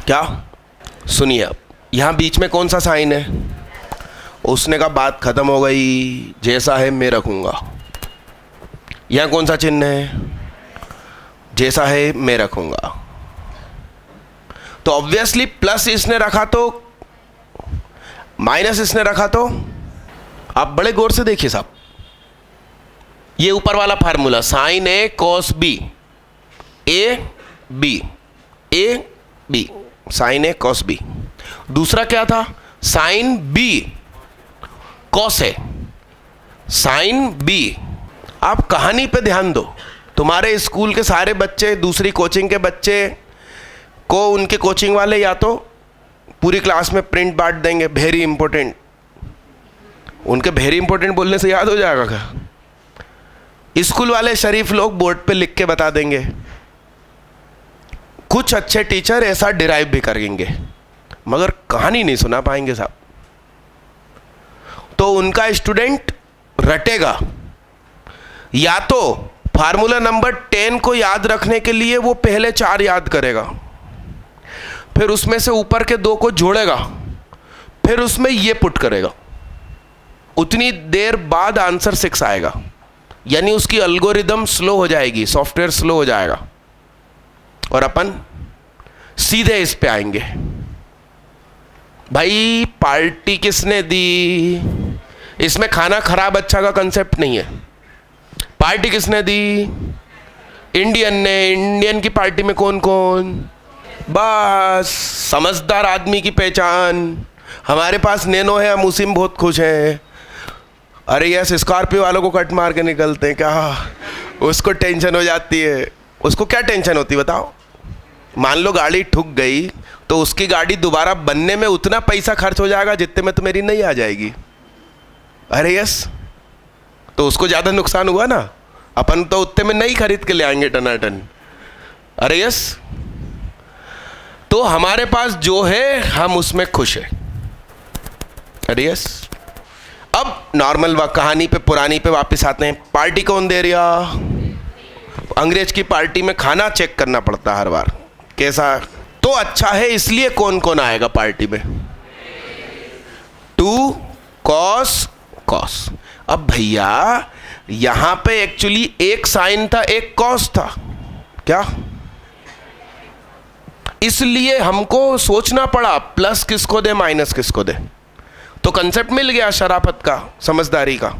क्या? सुनिए, अब यहां बीच में कौन सा साइन है? उसने कहा बात खत्म हो गई, जैसा है मैं रखूंगा। यहां कौन सा चिन्ह है? जैसा है मैं रखूंगा। तो ऑब्वियसली प्लस इसने रखा तो, माइनस इसने रखा तो। आप बड़े गौर से देखिए साहब, ये ऊपर वाला formula, sine A cos B, A B, A B, sine A cos B. दूसरा क्या था? Sine B cos A, sine B. आप कहानी पे ध्यान दो। तुम्हारे स्कूल के सारे बच्चे, दूसरी कोचिंग के बच्चे को उनके कोचिंग वाले या तो पूरी क्लास में प्रिंट बांट देंगे, वेरी इंपॉर्टेंट। उनके वेरी इंपॉर्टेंट बोलने से याद हो जाएगा क्या? स्कूल वाले शरीफ लोग बोर्ड पे लिख के बता देंगे। कुछ अच्छे टीचर ऐसा डिराइव भी करेंगे, मगर कहानी नहीं सुना पाएंगे साहब। तो उनका स्टूडेंट रटेगा, या तो फार्मूला नंबर 10 को याद रखने के लिए वो पहले 4 याद करेगा, फिर उसमें से ऊपर के 2 को जोड़ेगा, फिर उसमें ये पुट करेगा। उतनी देर बाद आंसर 6 आएगा। यानी उसकी एल्गोरिदम स्लो हो जाएगी, सॉफ्टवेयर स्लो हो जाएगा, और अपन सीधे इस पे आएंगे। भाई पार्टी किसने दी? इसमें खाना खराब अच्छा का कंसेप्ट नहीं है। पार्टी किसने दी? इंडियन ने। इंडियन की पार्टी में कौन कौन? बस समझदार आदमी की पहचान। हमारे पास नैनो है, हम उसी में बहुत खुश हैं। अरे यस, स्कॉर्पियो वालों को कट मार के निकलते हैं क्या? उसको टेंशन हो जाती है। उसको क्या टेंशन होती बताओ? मान लो गाड़ी ठुक गई तो उसकी गाड़ी दोबारा बनने में उतना पैसा खर्च हो जाएगा जितने में तो मेरी नहीं आ जाएगी। अरे यस, तो उसको ज़्यादा नुकसान हुआ ना। अपन तो उतने में नहीं खरीद के ले आएंगे टनाटन। अरे यस, तो हमारे पास जो है हम उसमें खुश हैं। अरे यस, अब नॉर्मल कहानी पे, पुरानी पे वापस आते हैं। पार्टी कौन दे रहा? अंग्रेज की पार्टी में खाना चेक करना पड़ता हर बार, कैसा तो अच्छा है, इसलिए कौन कौन आएगा पार्टी में? 2 cos cos। अब भैया यहां पे एक्चुअली एक साइन था, एक कॉस था क्या? इसलिए हमको सोचना पड़ा प्लस किसको दे, माइनस किसको दे। तो कंसेप्ट मिल गया शराफत का, समझदारी का।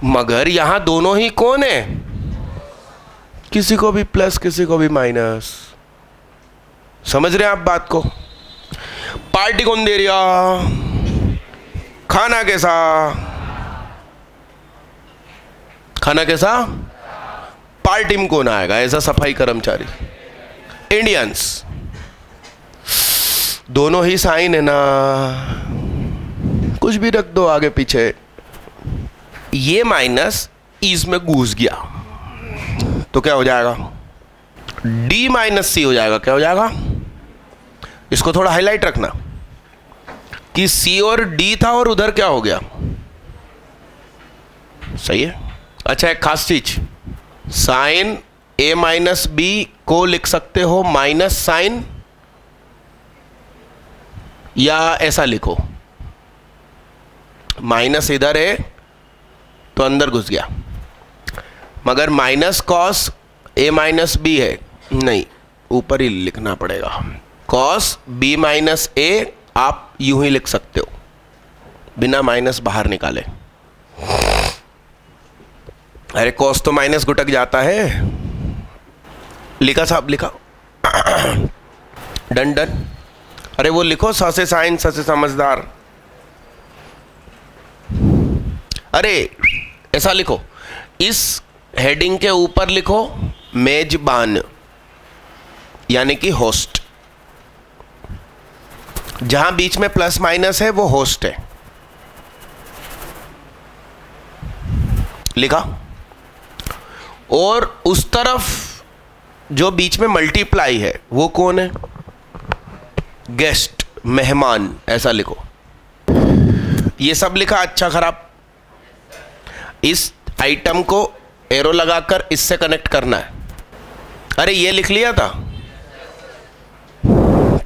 मगर यहां दोनों ही कौन है? किसी को भी प्लस, किसी को भी माइनस। समझ रहे हैं आप बात को? पार्टी कौन दे रहा? खाना कैसा? खाना कैसा? पार्टी में कौन आएगा? ऐसा सफाई कर्मचारी, इंडियंस। दोनों ही साइन है ना, कुछ भी रख दो आगे पीछे। ये माइनस इसमें घुस गया तो क्या हो जाएगा? D माइनस सी हो जाएगा। क्या हो जाएगा? इसको थोड़ा हाईलाइट रखना कि C और D था और उधर क्या हो गया। सही है। अच्छा, एक खास चीज, साइन A माइनस B को लिख सकते हो माइनस साइन, या ऐसा लिखो, माइनस इधर है तो अंदर घुस गया। मगर minus cos A minus B है, नहीं, ऊपर ही लिखना पड़ेगा। कॉस B माइनस A आप यूं ही लिख सकते हो बिना माइनस बाहर निकाले। अरे कॉस तो माइनस गुटक जाता है। लिखा साहब, लिखा। Done done. अरे वो लिखो, स से साइन, स से समझदार। अरे ऐसा लिखो, इस हेडिंग के ऊपर लिखो मेजबान, यानी कि होस्ट। जहां बीच में प्लस माइनस है वो होस्ट है। लिखा। और उस तरफ जो बीच में मल्टीप्लाई है वो कौन है? गेस्ट, मेहमान, ऐसा लिखो। ये सब लिखा, अच्छा खराब। इस आइटम को एरो लगाकर इससे कनेक्ट करना है। अरे ये लिख लिया था,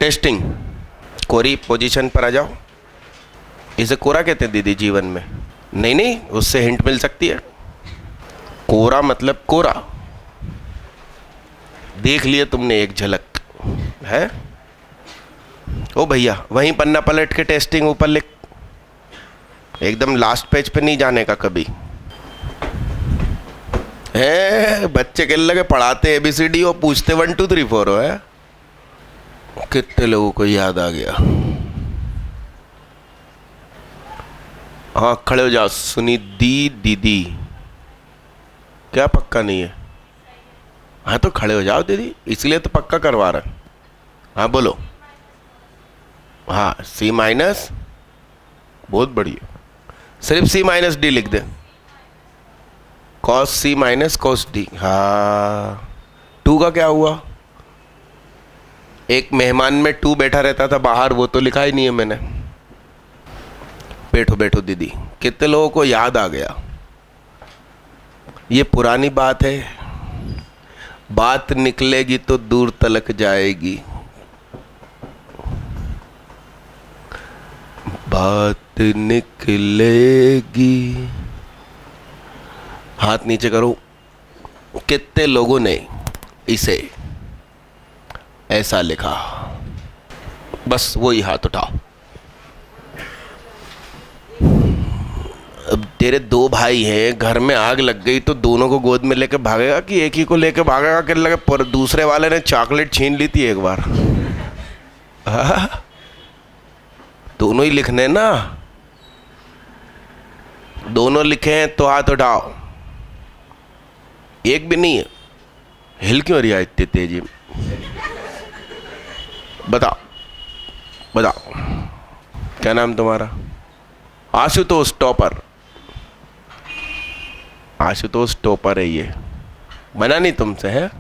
टेस्टिंग। कोरी पोजीशन पर आ जाओ। इसे कोरा कहते हैं दीदी जीवन में? नहीं नहीं, उससे हिंट मिल सकती है। कोरा मतलब कोरा। देख लिए तुमने एक झलक है? ओ भैया, वहीं पन्ना पलट के टेस्टिंग ऊपर लिख। एकदम लास्ट पेज पे नहीं जाने का कभी है। बच्चे के लगे पढ़ाते ABCD और पूछते 1 2 3 4 है। कितने लोगों को याद आ गया? हाँ, खड़े हो जाओ। सुनी दी दीदी, क्या पक्का नहीं है? हाँ तो खड़े हो जाओ दीदी, इसलिए तो पक्का करवा रहा है। हाँ बोलो। हाँ, C माइनस, बहुत बढ़िया। सिर्फ C माइनस D लिख दे। Cos C minus cos D। हाँ, 2 का क्या हुआ? एक मेहमान में 2 बैठा रहता था बाहर, वो तो लिखा ही नहीं है मैंने। बैठो बैठो दीदी। कितने लोगों को याद आ गया? ये पुरानी बात है, बात निकलेगी तो दूर तलक जाएगी। बात निकलेगी। हाथ नीचे करो। कितने लोगों ने इसे ऐसा लिखा? बस वही हाथ उठाओ। अब तेरे दो भाई हैं, घर में आग लग गई तो दोनों को गोद में लेके भागेगा कि एक ही को लेके भागेगा? कि लगे पर दूसरे वाले ने चॉकलेट छीन ली थी एक बार। दोनों ही लिखने ना, दोनों लिखे हैं तो हाथ उठाओ। एक भी नहीं है। हिल क्यों रही है इतनी तेजी में? बताओ बताओ, क्या नाम तुम्हारा? आशुतोष टॉपर। आशुतोष टॉपर है ये, बना नहीं तुमसे है?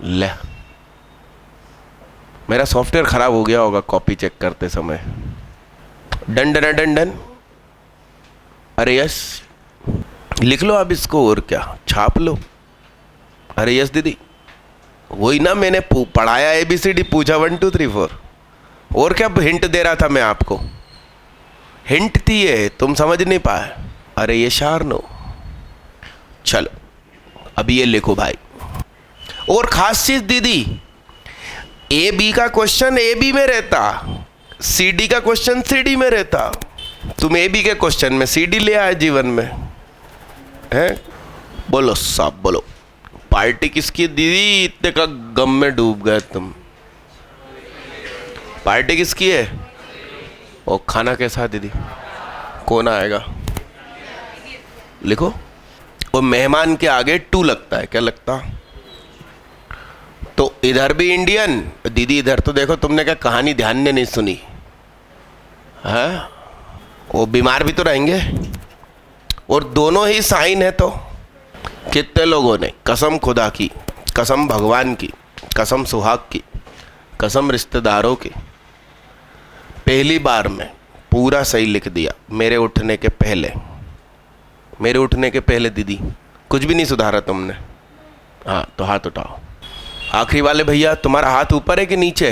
ले, मेरा सॉफ्टवेयर खराब हो गया होगा कॉपी चेक करते समय। Done done done done. अरे यस, लिख लो आप इसको, और क्या, छाप लो। अरे यस दीदी, वही ना मैंने पढ़ाया, ABCD पूछा 1 2 3 4, और क्या हिंट दे रहा था मैं आपको? हिंट थी ये, तुम समझ नहीं पाए। अरे ये शार्नो। चलो अभी ये लिखो भाई। और खास चीज दीदी, AB का क्वेश्चन AB में रहता, CD का क्वेश्चन CD में रहता। तुम AB के क्वेश्चन में CD ले आए जीवन में हैं? बोलो साहब बोलो, पार्टी किसकी दीदी? इतने का गम में डूब गए तुम। पार्टी किसकी है? और खाना कैसा है दीदी? कौन आएगा? लिखो। और मेहमान के आगे 2 लगता है, क्या लगता? तो इधर भी इंडियन दीदी, इधर तो देखो, तुमने क्या कहानी ध्यान ने नहीं सुनी है? वो बीमार भी तो रहेंगे, और दोनों ही साइन है। तो कितने लोगों ने कसम खुदा की, कसम भगवान की, कसम सुहाग की, कसम रिश्तेदारों की, पहली बार में पूरा सही लिख दिया मेरे उठने के पहले। मेरे उठने के पहले दीदी कुछ भी नहीं सुधारा तुमने। हाँ तो हाथ उठाओ। आखिरी वाले भैया, तुम्हारा हाथ ऊपर है कि नीचे?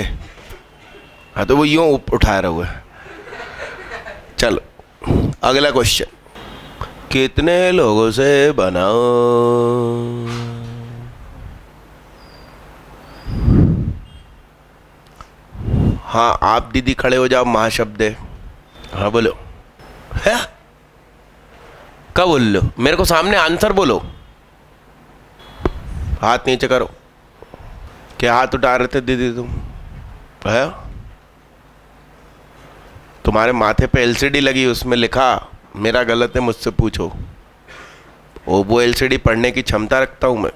हाँ तो वो यूँ उठाए रहोगे। चलो अगला क्वेश्चन, कितने लोगों से बनाओ? हाँ आप दीदी खड़े हो जाओ, महाशब्द है। हाँ बोलो है, क्या बोल लो? मेरे को सामने आंसर बोलो। हाथ नीचे करो। क्या हाथ उठा रहे थे दीदी तुम? है तुम्हारे माथे पे LCD लगी, उसमें लिखा मेरा गलत है मुझसे पूछो। वो LCD पढ़ने की क्षमता रखता हूँ मैं।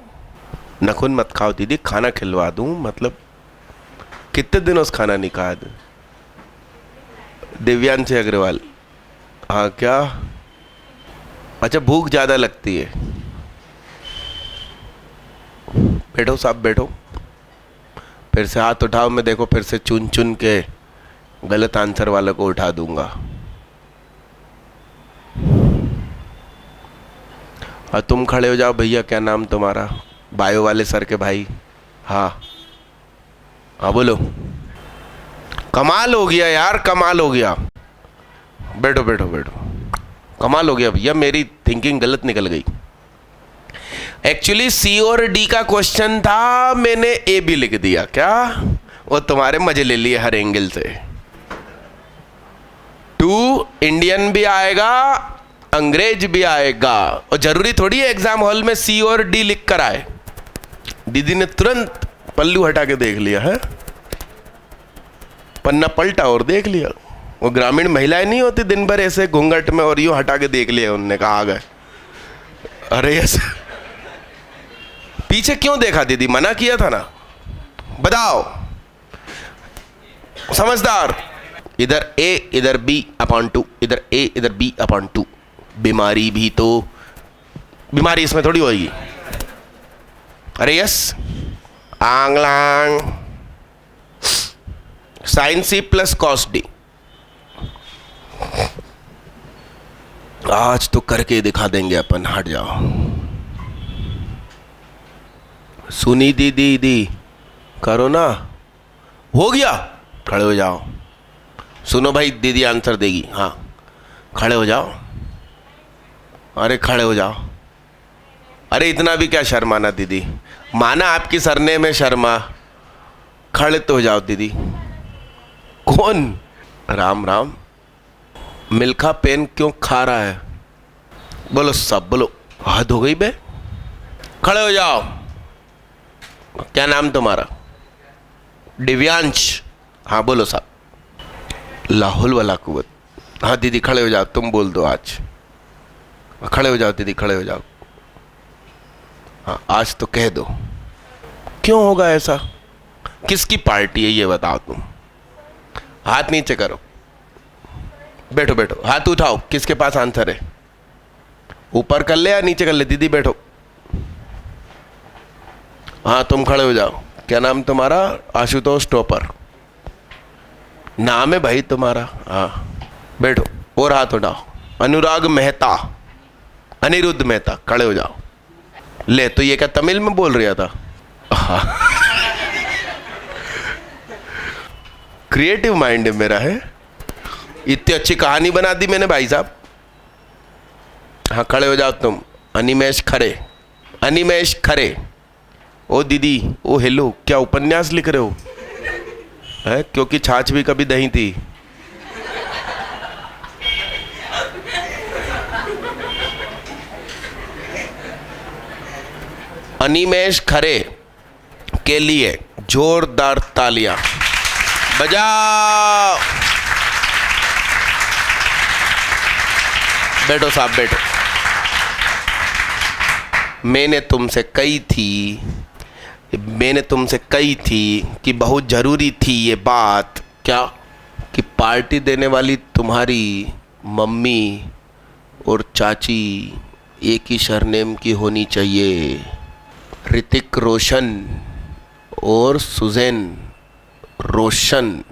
नखुन मत खाओ दीदी, खाना खिलवा दूँ, मतलब कितने दिनों से खाना नहीं खाया? दिव्यांश अग्रवाल। हाँ क्या? अच्छा भूख ज़्यादा लगती है। बैठो साहब बैठो, फिर से हाथ उठाओ। मैं देखो फिर से चुन चुन के गलत आंसर वाले को उठा दूंगा। और तुम खड़े हो जाओ भैया, क्या नाम तुम्हारा? बायो वाले सर के भाई। हाँ हाँ बोलो। कमाल हो गया यार, कमाल हो गया। बैठो बैठो बैठो, कमाल हो गया भैया, मेरी थिंकिंग गलत निकल गई। एक्चुअली C और D का क्वेश्चन था, मैंने AB लिख दिया। क्या? वो तुम्हारे मजे ले लिए हर एंगल से। 2 इंडियन भी आएगा, अंग्रेज भी आएगा, और जरूरी थोड़ी है एग्जाम हॉल में C और D लिख कर आए। दीदी ने तुरंत पल्लू हटा के देख लिया है, पन्ना पलटा और देख लिया। वो ग्रामीण महिलाएं नहीं होती दिन भर ऐसे घूंघट में, और यूं हटा के देख लिया उनने, कहा आ गए। अरे यस, पीछे क्यों देखा दीदी? मना किया था ना। बताओ समझदार। इधर A इधर B/2, इधर A इधर B/2। बीमारी भी तो बीमारी इसमें थोड़ी होगी। अरे yes, Anglong sin C plus cos D। आज तो करके दिखा देंगे अपन, हट जाओ। सुनी दीदी करो ना, हो गया। खड़े हो जाओ। सुनो भाई, दीदी आंसर देगी। हाँ खड़े हो जाओ। अरे खड़े हो जाओ। अरे इतना भी क्या शर्माना दीदी, माना आपकी सरनेम में शर्मा। खड़े तो हो जाओ दीदी। कौन? राम राम। मिल्खा पेन क्यों खा रहा है? बोलो सब बोलो। हद हो गई बे। खड़े हो जाओ। क्या नाम तुम्हारा? दिव्यांश। हाँ बोलो साहब। लाहौल वाला कुवत। हाँ दीदी खड़े हो जाओ, तुम बोल दो आज। खड़े हो जाओ दीदी, खड़े हो जाओ। हाँ आज तो कह दो। क्यों होगा ऐसा? किसकी पार्टी है ये बताओ तुम। हाथ नीचे करो। बैठो बैठो, हाथ उठाओ। किसके पास आंसर है? ऊपर कर ले या नीचे कर ले? दीदी बैठो। हाँ तुम खड़े हो जाओ। क्या नाम तुम्हारा? आशुतोष टोपर नाम है भाई तुम्हारा। हाँ बैठो और हाथ उठाओ। अनुराग मेहता, अनिरुद्ध मेहता। खड़े हो जाओ। ले तो ये क्या तमिल में बोल रहा था? हाँ क्रिएटिव माइंड है मेरा है। इतनी अच्छी कहानी बना दी मैंने भाई साहब। हाँ खड़े हो जाओ तुम। अनिमेश खरे, अनिमेश खरे। ओ दीदी, ओ हेलो, क्या उपन्यास लिख रहे हो? है क्योंकि छाछ भी कभी दही थी। अनिमेश खरे के लिए जोरदार तालियां बजाओ। बैठो साहब बैठो। मैंने तुमसे कही थी कि बहुत ज़रूरी थी ये बात। क्या? कि पार्टी देने वाली तुम्हारी मम्मी और चाची एक ही सरनेम की होनी चाहिए। ऋतिक रोशन और सुजैन रोशन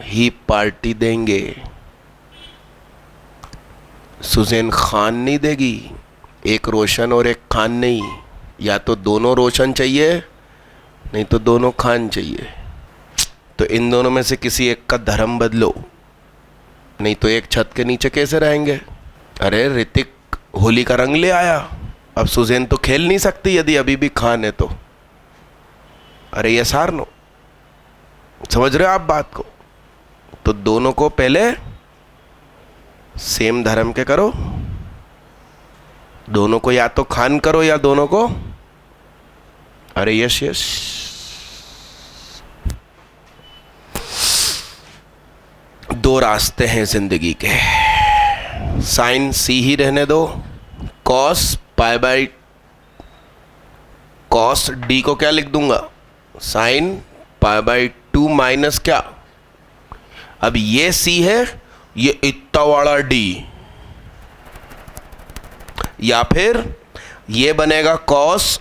ही पार्टी देंगे। सुजैन खान नहीं देगी। एक रोशन और एक खान नहीं, या तो दोनों रोशन चाहिए नहीं तो दोनों खान चाहिए। तो इन दोनों में से किसी एक का धर्म बदलो, नहीं तो एक छत के नीचे कैसे रहेंगे? अरे ऋतिक होली का रंग ले आया, अब सुजैन तो खेल नहीं सकती यदि अभी भी खान है तो। अरे ये सारनो, समझ रहे हो आप बात को? तो दोनों को पहले सेम धर्म के करो। दोनों को या तो खान करो या दोनों को, अरे यश यश, दो रास्ते हैं जिंदगी के। साइन सी ही रहने दो। Cos pi by cos D को क्या लिख दूंगा? साइन पाई बाई 2 माइनस क्या? अब ये सी है, ये इतना वाला डी, या फिर ये बनेगा cos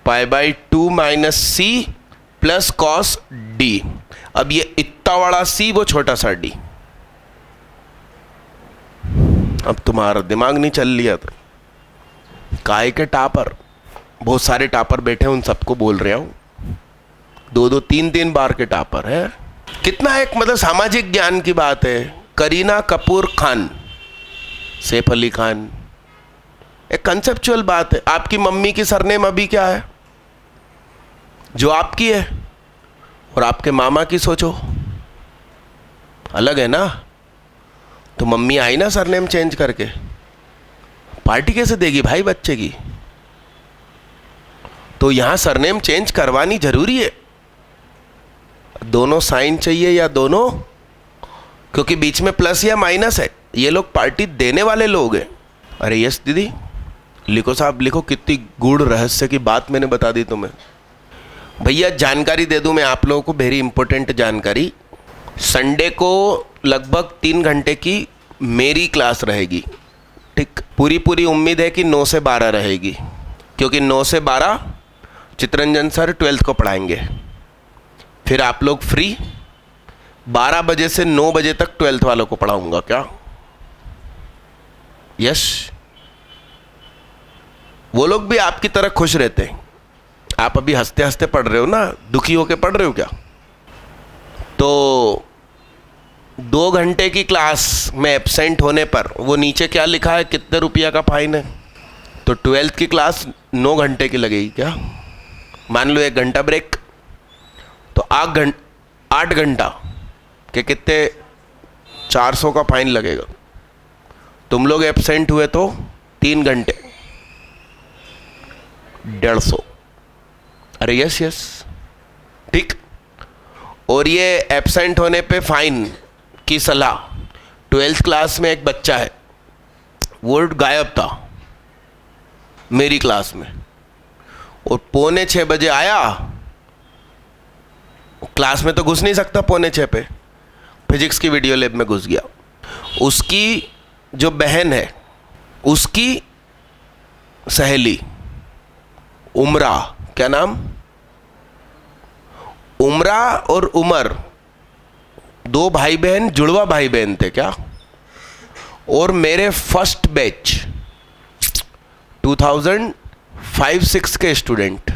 pi by 2 minus C plus cos D. अब ये इतना बड़ा सी, वो छोटा सा डी। अब तुम्हारा दिमाग नहीं चल लिया तो काय के टापर, बहुत सारे टापर बैठे हैं, उन सबको बोल रहा हूं, 2-2 3-3 बार के टापर है। कितना एक मतलब सामाजिक ज्ञान की बात है। करीना कपूर खान, सैफ अली खान, एक कंसेप्चुअल बात है। आपकी मम्मी की सरनेम अभी क्या है जो आपकी है, और आपके मामा की सोचो अलग है ना। तो मम्मी आई ना सरनेम चेंज करके, पार्टी कैसे देगी भाई बच्चे की? तो यहां सरनेम चेंज करवानी जरूरी है। दोनों साइन चाहिए या दोनों, क्योंकि बीच में प्लस या माइनस है। ये लोग पार्टी देने वाले लोग हैं। अरे यस दीदी लिखो साहब लिखो, कितनी गूढ़ रहस्य की बात मैंने बता दी तुम्हें। भैया जानकारी दे दूं मैं आप लोगों को, वेरी इंपॉर्टेंट जानकारी। संडे को लगभग 3 घंटे की मेरी क्लास रहेगी, ठीक। पूरी उम्मीद है कि 9 से 12 रहेगी, क्योंकि 9 से 12 चितरंजन सर 12th को पढ़ाएंगे। फिर आप लोग फ्री, 12 बजे से 9 बजे तक 12th वालों को पढ़ाऊंगा। क्या यस? वो लोग भी आपकी तरह खुश रहते हैं। आप अभी हंसते हंसते पढ़ रहे हो ना, दुखी होके पढ़ रहे हो क्या? तो 2 घंटे की क्लास में एब्सेंट होने पर वो नीचे क्या लिखा है, कितने रुपया का फाइन है? तो 12th की क्लास 9 घंटे की लगेगी क्या? मान लो 1 घंटा ब्रेक, तो 8 घंटा कि कितने 400 का फाइन लगेगा। तुम लोग एब्सेंट हुए तो 3 घंटे 150। अरे यस यस ठीक। और ये एब्सेंट होने पे फाइन की सलाह। 12th क्लास में एक बच्चा है, वो गायब था मेरी क्लास में, और 5:45 बजे आया। क्लास में तो घुस नहीं सकता 5:45 पे, फिजिक्स की वीडियो लैब में घुस गया। उसकी जो बहन है, उसकी सहेली उमरा, क्या नाम, उमरा और उमर, 2 भाई बहन, जुड़वा भाई बहन थे क्या। और मेरे फर्स्ट बैच 2005-6 के स्टूडेंट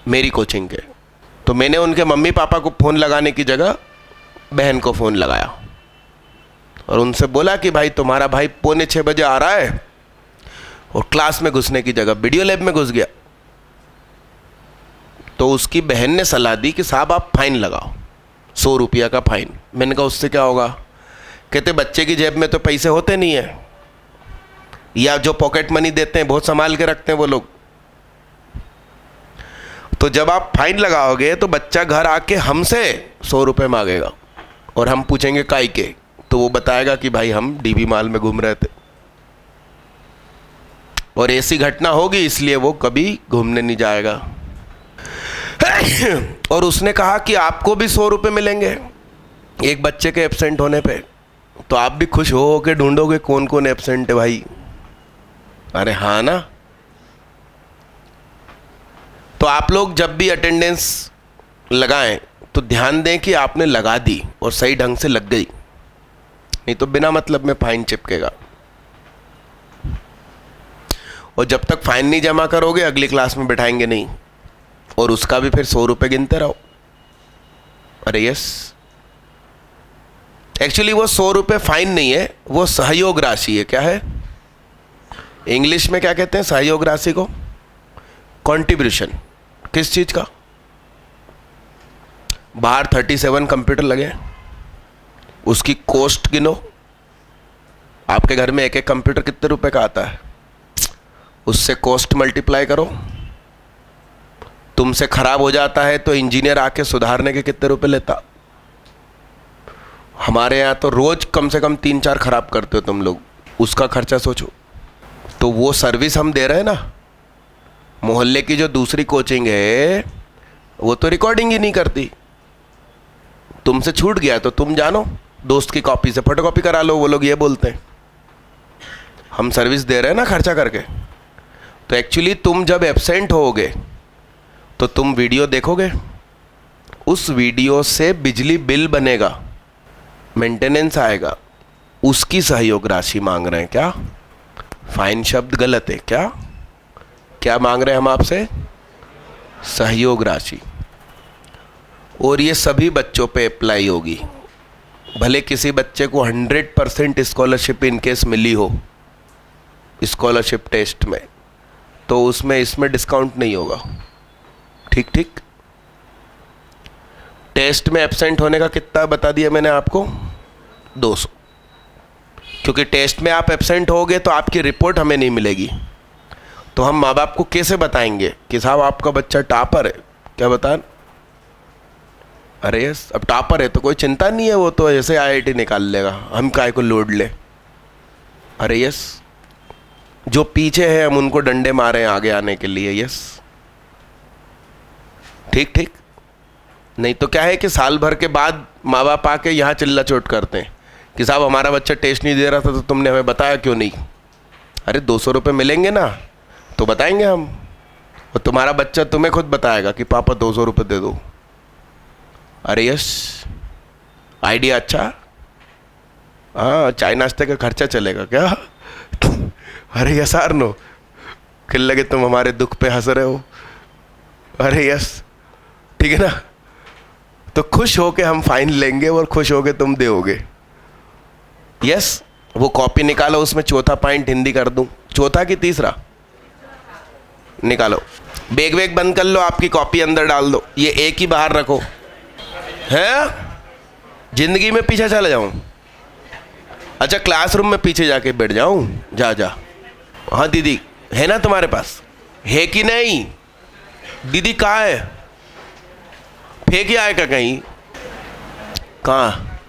मेरी कोचिंग के। तो मैंने उनके मम्मी पापा को फ़ोन लगाने की जगह बहन को फ़ोन लगाया और उनसे बोला कि भाई तुम्हारा भाई 5:45 बजे आ रहा है और क्लास में घुसने की जगह वीडियो लैब में घुस गया। तो उसकी बहन ने सलाह दी कि साहब आप फाइन लगाओ, 100 रुपया का फाइन। मैंने कहा उससे क्या होगा। कहते बच्चे की जेब में तो पैसे होते नहीं है, या जो पॉकेट मनी देते हैं बहुत संभाल के रखते हैं वो लोग। तो जब आप फाइन लगाओगे तो बच्चा घर आके हमसे 100 रुपये मांगेगा और हम पूछेंगे काई के, तो वो बताएगा कि भाई हम डीबी माल में घूम रहे थे और ऐसी घटना होगी इसलिए वो कभी घूमने नहीं जाएगा। और उसने कहा कि आपको भी 100 रुपये मिलेंगे एक बच्चे के एब्सेंट होने पे, तो आप भी खुश हो के ढूंढोगे कौन कौन एब्सेंट है भाई। अरे हाँ ना। तो आप लोग जब भी अटेंडेंस लगाएं तो ध्यान दें कि आपने लगा दी और सही ढंग से लग गई, नहीं तो बिना मतलब में फाइन चिपकेगा। और जब तक फाइन नहीं जमा करोगे अगली क्लास में बिठाएंगे नहीं, और उसका भी फिर 100 रुपये गिनते रहो। अरे यस, एक्चुअली वो 100 रुपये फाइन नहीं है, वो सहयोग राशि है। क्या है इंग्लिश में क्या कहते हैं सहयोग राशि को? कंट्रीब्यूशन। किस चीज का? बाहर 37 कंप्यूटर लगे, उसकी कॉस्ट गिनो। आपके घर में एक एक कंप्यूटर कितने रुपए का आता है, उससे कॉस्ट मल्टीप्लाई करो। तुमसे खराब हो जाता है तो इंजीनियर आके सुधारने के कितने रुपए लेता। हमारे यहाँ तो रोज कम से कम 3-4 खराब करते हो तुम लोग, उसका खर्चा सोचो। तो वो सर्विस हम दे रहे हैं ना। मोहल्ले की जो दूसरी कोचिंग है वो तो रिकॉर्डिंग ही नहीं करती। तुमसे छूट गया तो तुम जानो, दोस्त की कॉपी से फोटोकॉपी करा लो, वो लोग ये बोलते हैं। हम सर्विस दे रहे हैं ना खर्चा करके। तो एक्चुअली तुम जब एब्सेंट होगे तो तुम वीडियो देखोगे, उस वीडियो से बिजली बिल बनेगा, मेंटेनेंस आएगा, उसकी सहयोग राशि मांग रहे हैं। क्या फाइन शब्द गलत है? क्या क्या मांग रहे हैं हम आपसे? सहयोग राशि। और ये सभी बच्चों पे अप्लाई होगी। भले किसी बच्चे को 100% स्कॉलरशिप इन केस मिली हो स्कॉलरशिप टेस्ट में, तो उसमें इसमें डिस्काउंट नहीं होगा। ठीक ठीक। टेस्ट में एब्सेंट होने का कितना बता दिया मैंने आपको? 200। क्योंकि टेस्ट में आप एब्सेंट होगे तो आपकी रिपोर्ट हमें नहीं मिलेगी, तो हम माँ बाप को कैसे बताएंगे कि साहब आपका बच्चा टॉपर है? क्या बता? अरे यस, अब टॉपर है तो कोई चिंता नहीं है, वो तो ऐसे IIT निकाल लेगा, हम काय को लोड ले। अरे यस, जो पीछे है हम उनको डंडे मारे आगे आने के लिए। यस ठीक ठीक। नहीं तो क्या है कि साल भर के बाद माँ बाप आके यहाँ चिल्ला चोट करते हैं कि साहब हमारा बच्चा टेस्ट नहीं दे रहा था तो तुमने हमें बताया क्यों नहीं। अरे 200 रुपये मिलेंगे ना तो बताएंगे हम, और तुम्हारा बच्चा तुम्हें खुद बताएगा कि पापा 200 रुपये दे दो। अरे यस, आइडिया अच्छा। हाँ, चाय नाश्ते का खर्चा चलेगा क्या? अरे यस आर नो, कि लगे तुम हमारे दुख पे हंस रहे हो। अरे यस ठीक है ना। तो खुश होके हम फाइन लेंगे और खुश होके तुम दोगे। यस, वो कॉपी निकालो, उसमें चौथा पॉइंट हिंदी कर दूं। चौथा कि तीसरा? निकालो। बैग बंद कर लो, आपकी कॉपी अंदर डाल दो, ये एक ही बाहर रखो। है जिंदगी में पीछे चला जाऊं? अच्छा क्लासरूम में पीछे जाके बैठ जाऊं? जा जा। हाँ दीदी है ना तुम्हारे पास? है कि नहीं? दीदी कहाँ है? फेंक आए का कहीं? कहाँ?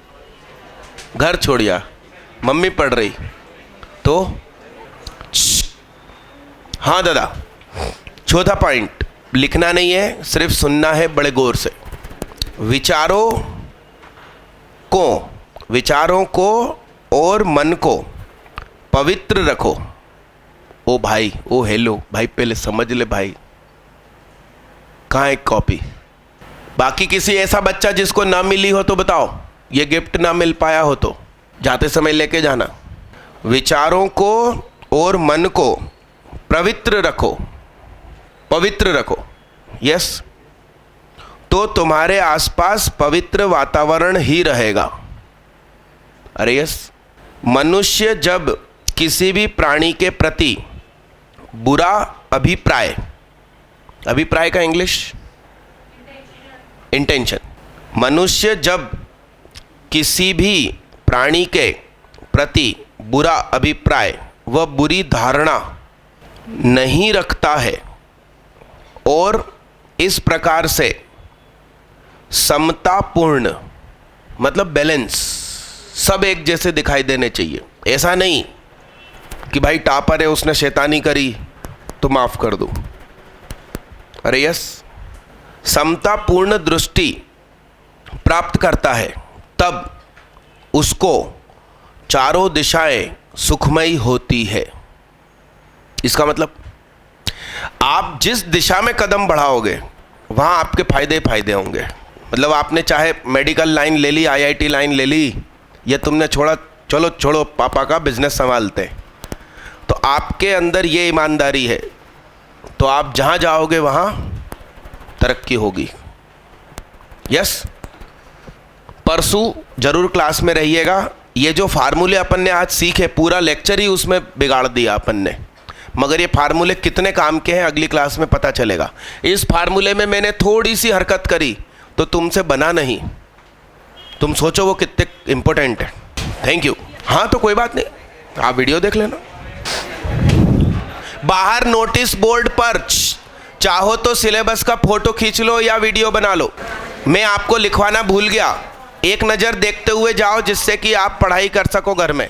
घर छोड़िया? मम्मी पढ़ रही तो? हाँ दादा, चौथा पॉइंट लिखना नहीं है, सिर्फ सुनना है बड़े गौर से। विचारों को और मन को पवित्र रखो। ओ भाई, ओ हेलो भाई, पहले समझ ले भाई। कहाँ एक कॉपी? बाकी किसी ऐसा बच्चा जिसको ना मिली हो तो बताओ, ये गिफ्ट ना मिल पाया हो तो जाते समय लेके जाना। विचारों को और मन को पवित्र रखो। यस, तो तुम्हारे आसपास पवित्र वातावरण ही रहेगा। अरे यस। मनुष्य जब किसी भी प्राणी के प्रति बुरा अभिप्राय का इंग्लिश इंटेंशन। मनुष्य जब किसी भी प्राणी के प्रति बुरा अभिप्राय व बुरी धारणा नहीं रखता है और इस प्रकार से समतापूर्ण, मतलब बैलेंस, सब एक जैसे दिखाई देने चाहिए। ऐसा नहीं कि भाई टापर है, उसने शैतानी करी तो माफ कर दो। अरे यस, समतापूर्ण दृष्टि प्राप्त करता है तब उसको चारों दिशाएं सुखमयी होती है। इसका मतलब आप जिस दिशा में कदम बढ़ाओगे वहां आपके फायदे होंगे। मतलब आपने चाहे मेडिकल लाइन ले ली, IIT लाइन ले ली, या तुमने छोड़ा चलो छोड़ो पापा का बिजनेस संभालते, तो आपके अंदर ये ईमानदारी है तो आप जहां जाओगे वहां तरक्की होगी। यस। परसों जरूर क्लास में रहिएगा। ये जो फार्मूले अपन ने आज सीखे, पूरा लेक्चर ही उसमें बिगाड़ दिया अपन ने, मगर ये फार्मूले कितने काम के हैं अगली क्लास में पता चलेगा। इस फार्मूले में मैंने थोड़ी सी हरकत करी तो तुमसे बना नहीं, तुम सोचो वो कितने इंपॉर्टेंट है। Thank you. हाँ तो कोई बात नहीं, आप वीडियो देख लेना। बाहर नोटिस बोर्ड पर चाहो तो सिलेबस का फोटो खींच लो या वीडियो बना लो। मैं आपको लिखवाना भूल गया, एक नज़र देखते हुए जाओ जिससे कि आप पढ़ाई कर सको घर में।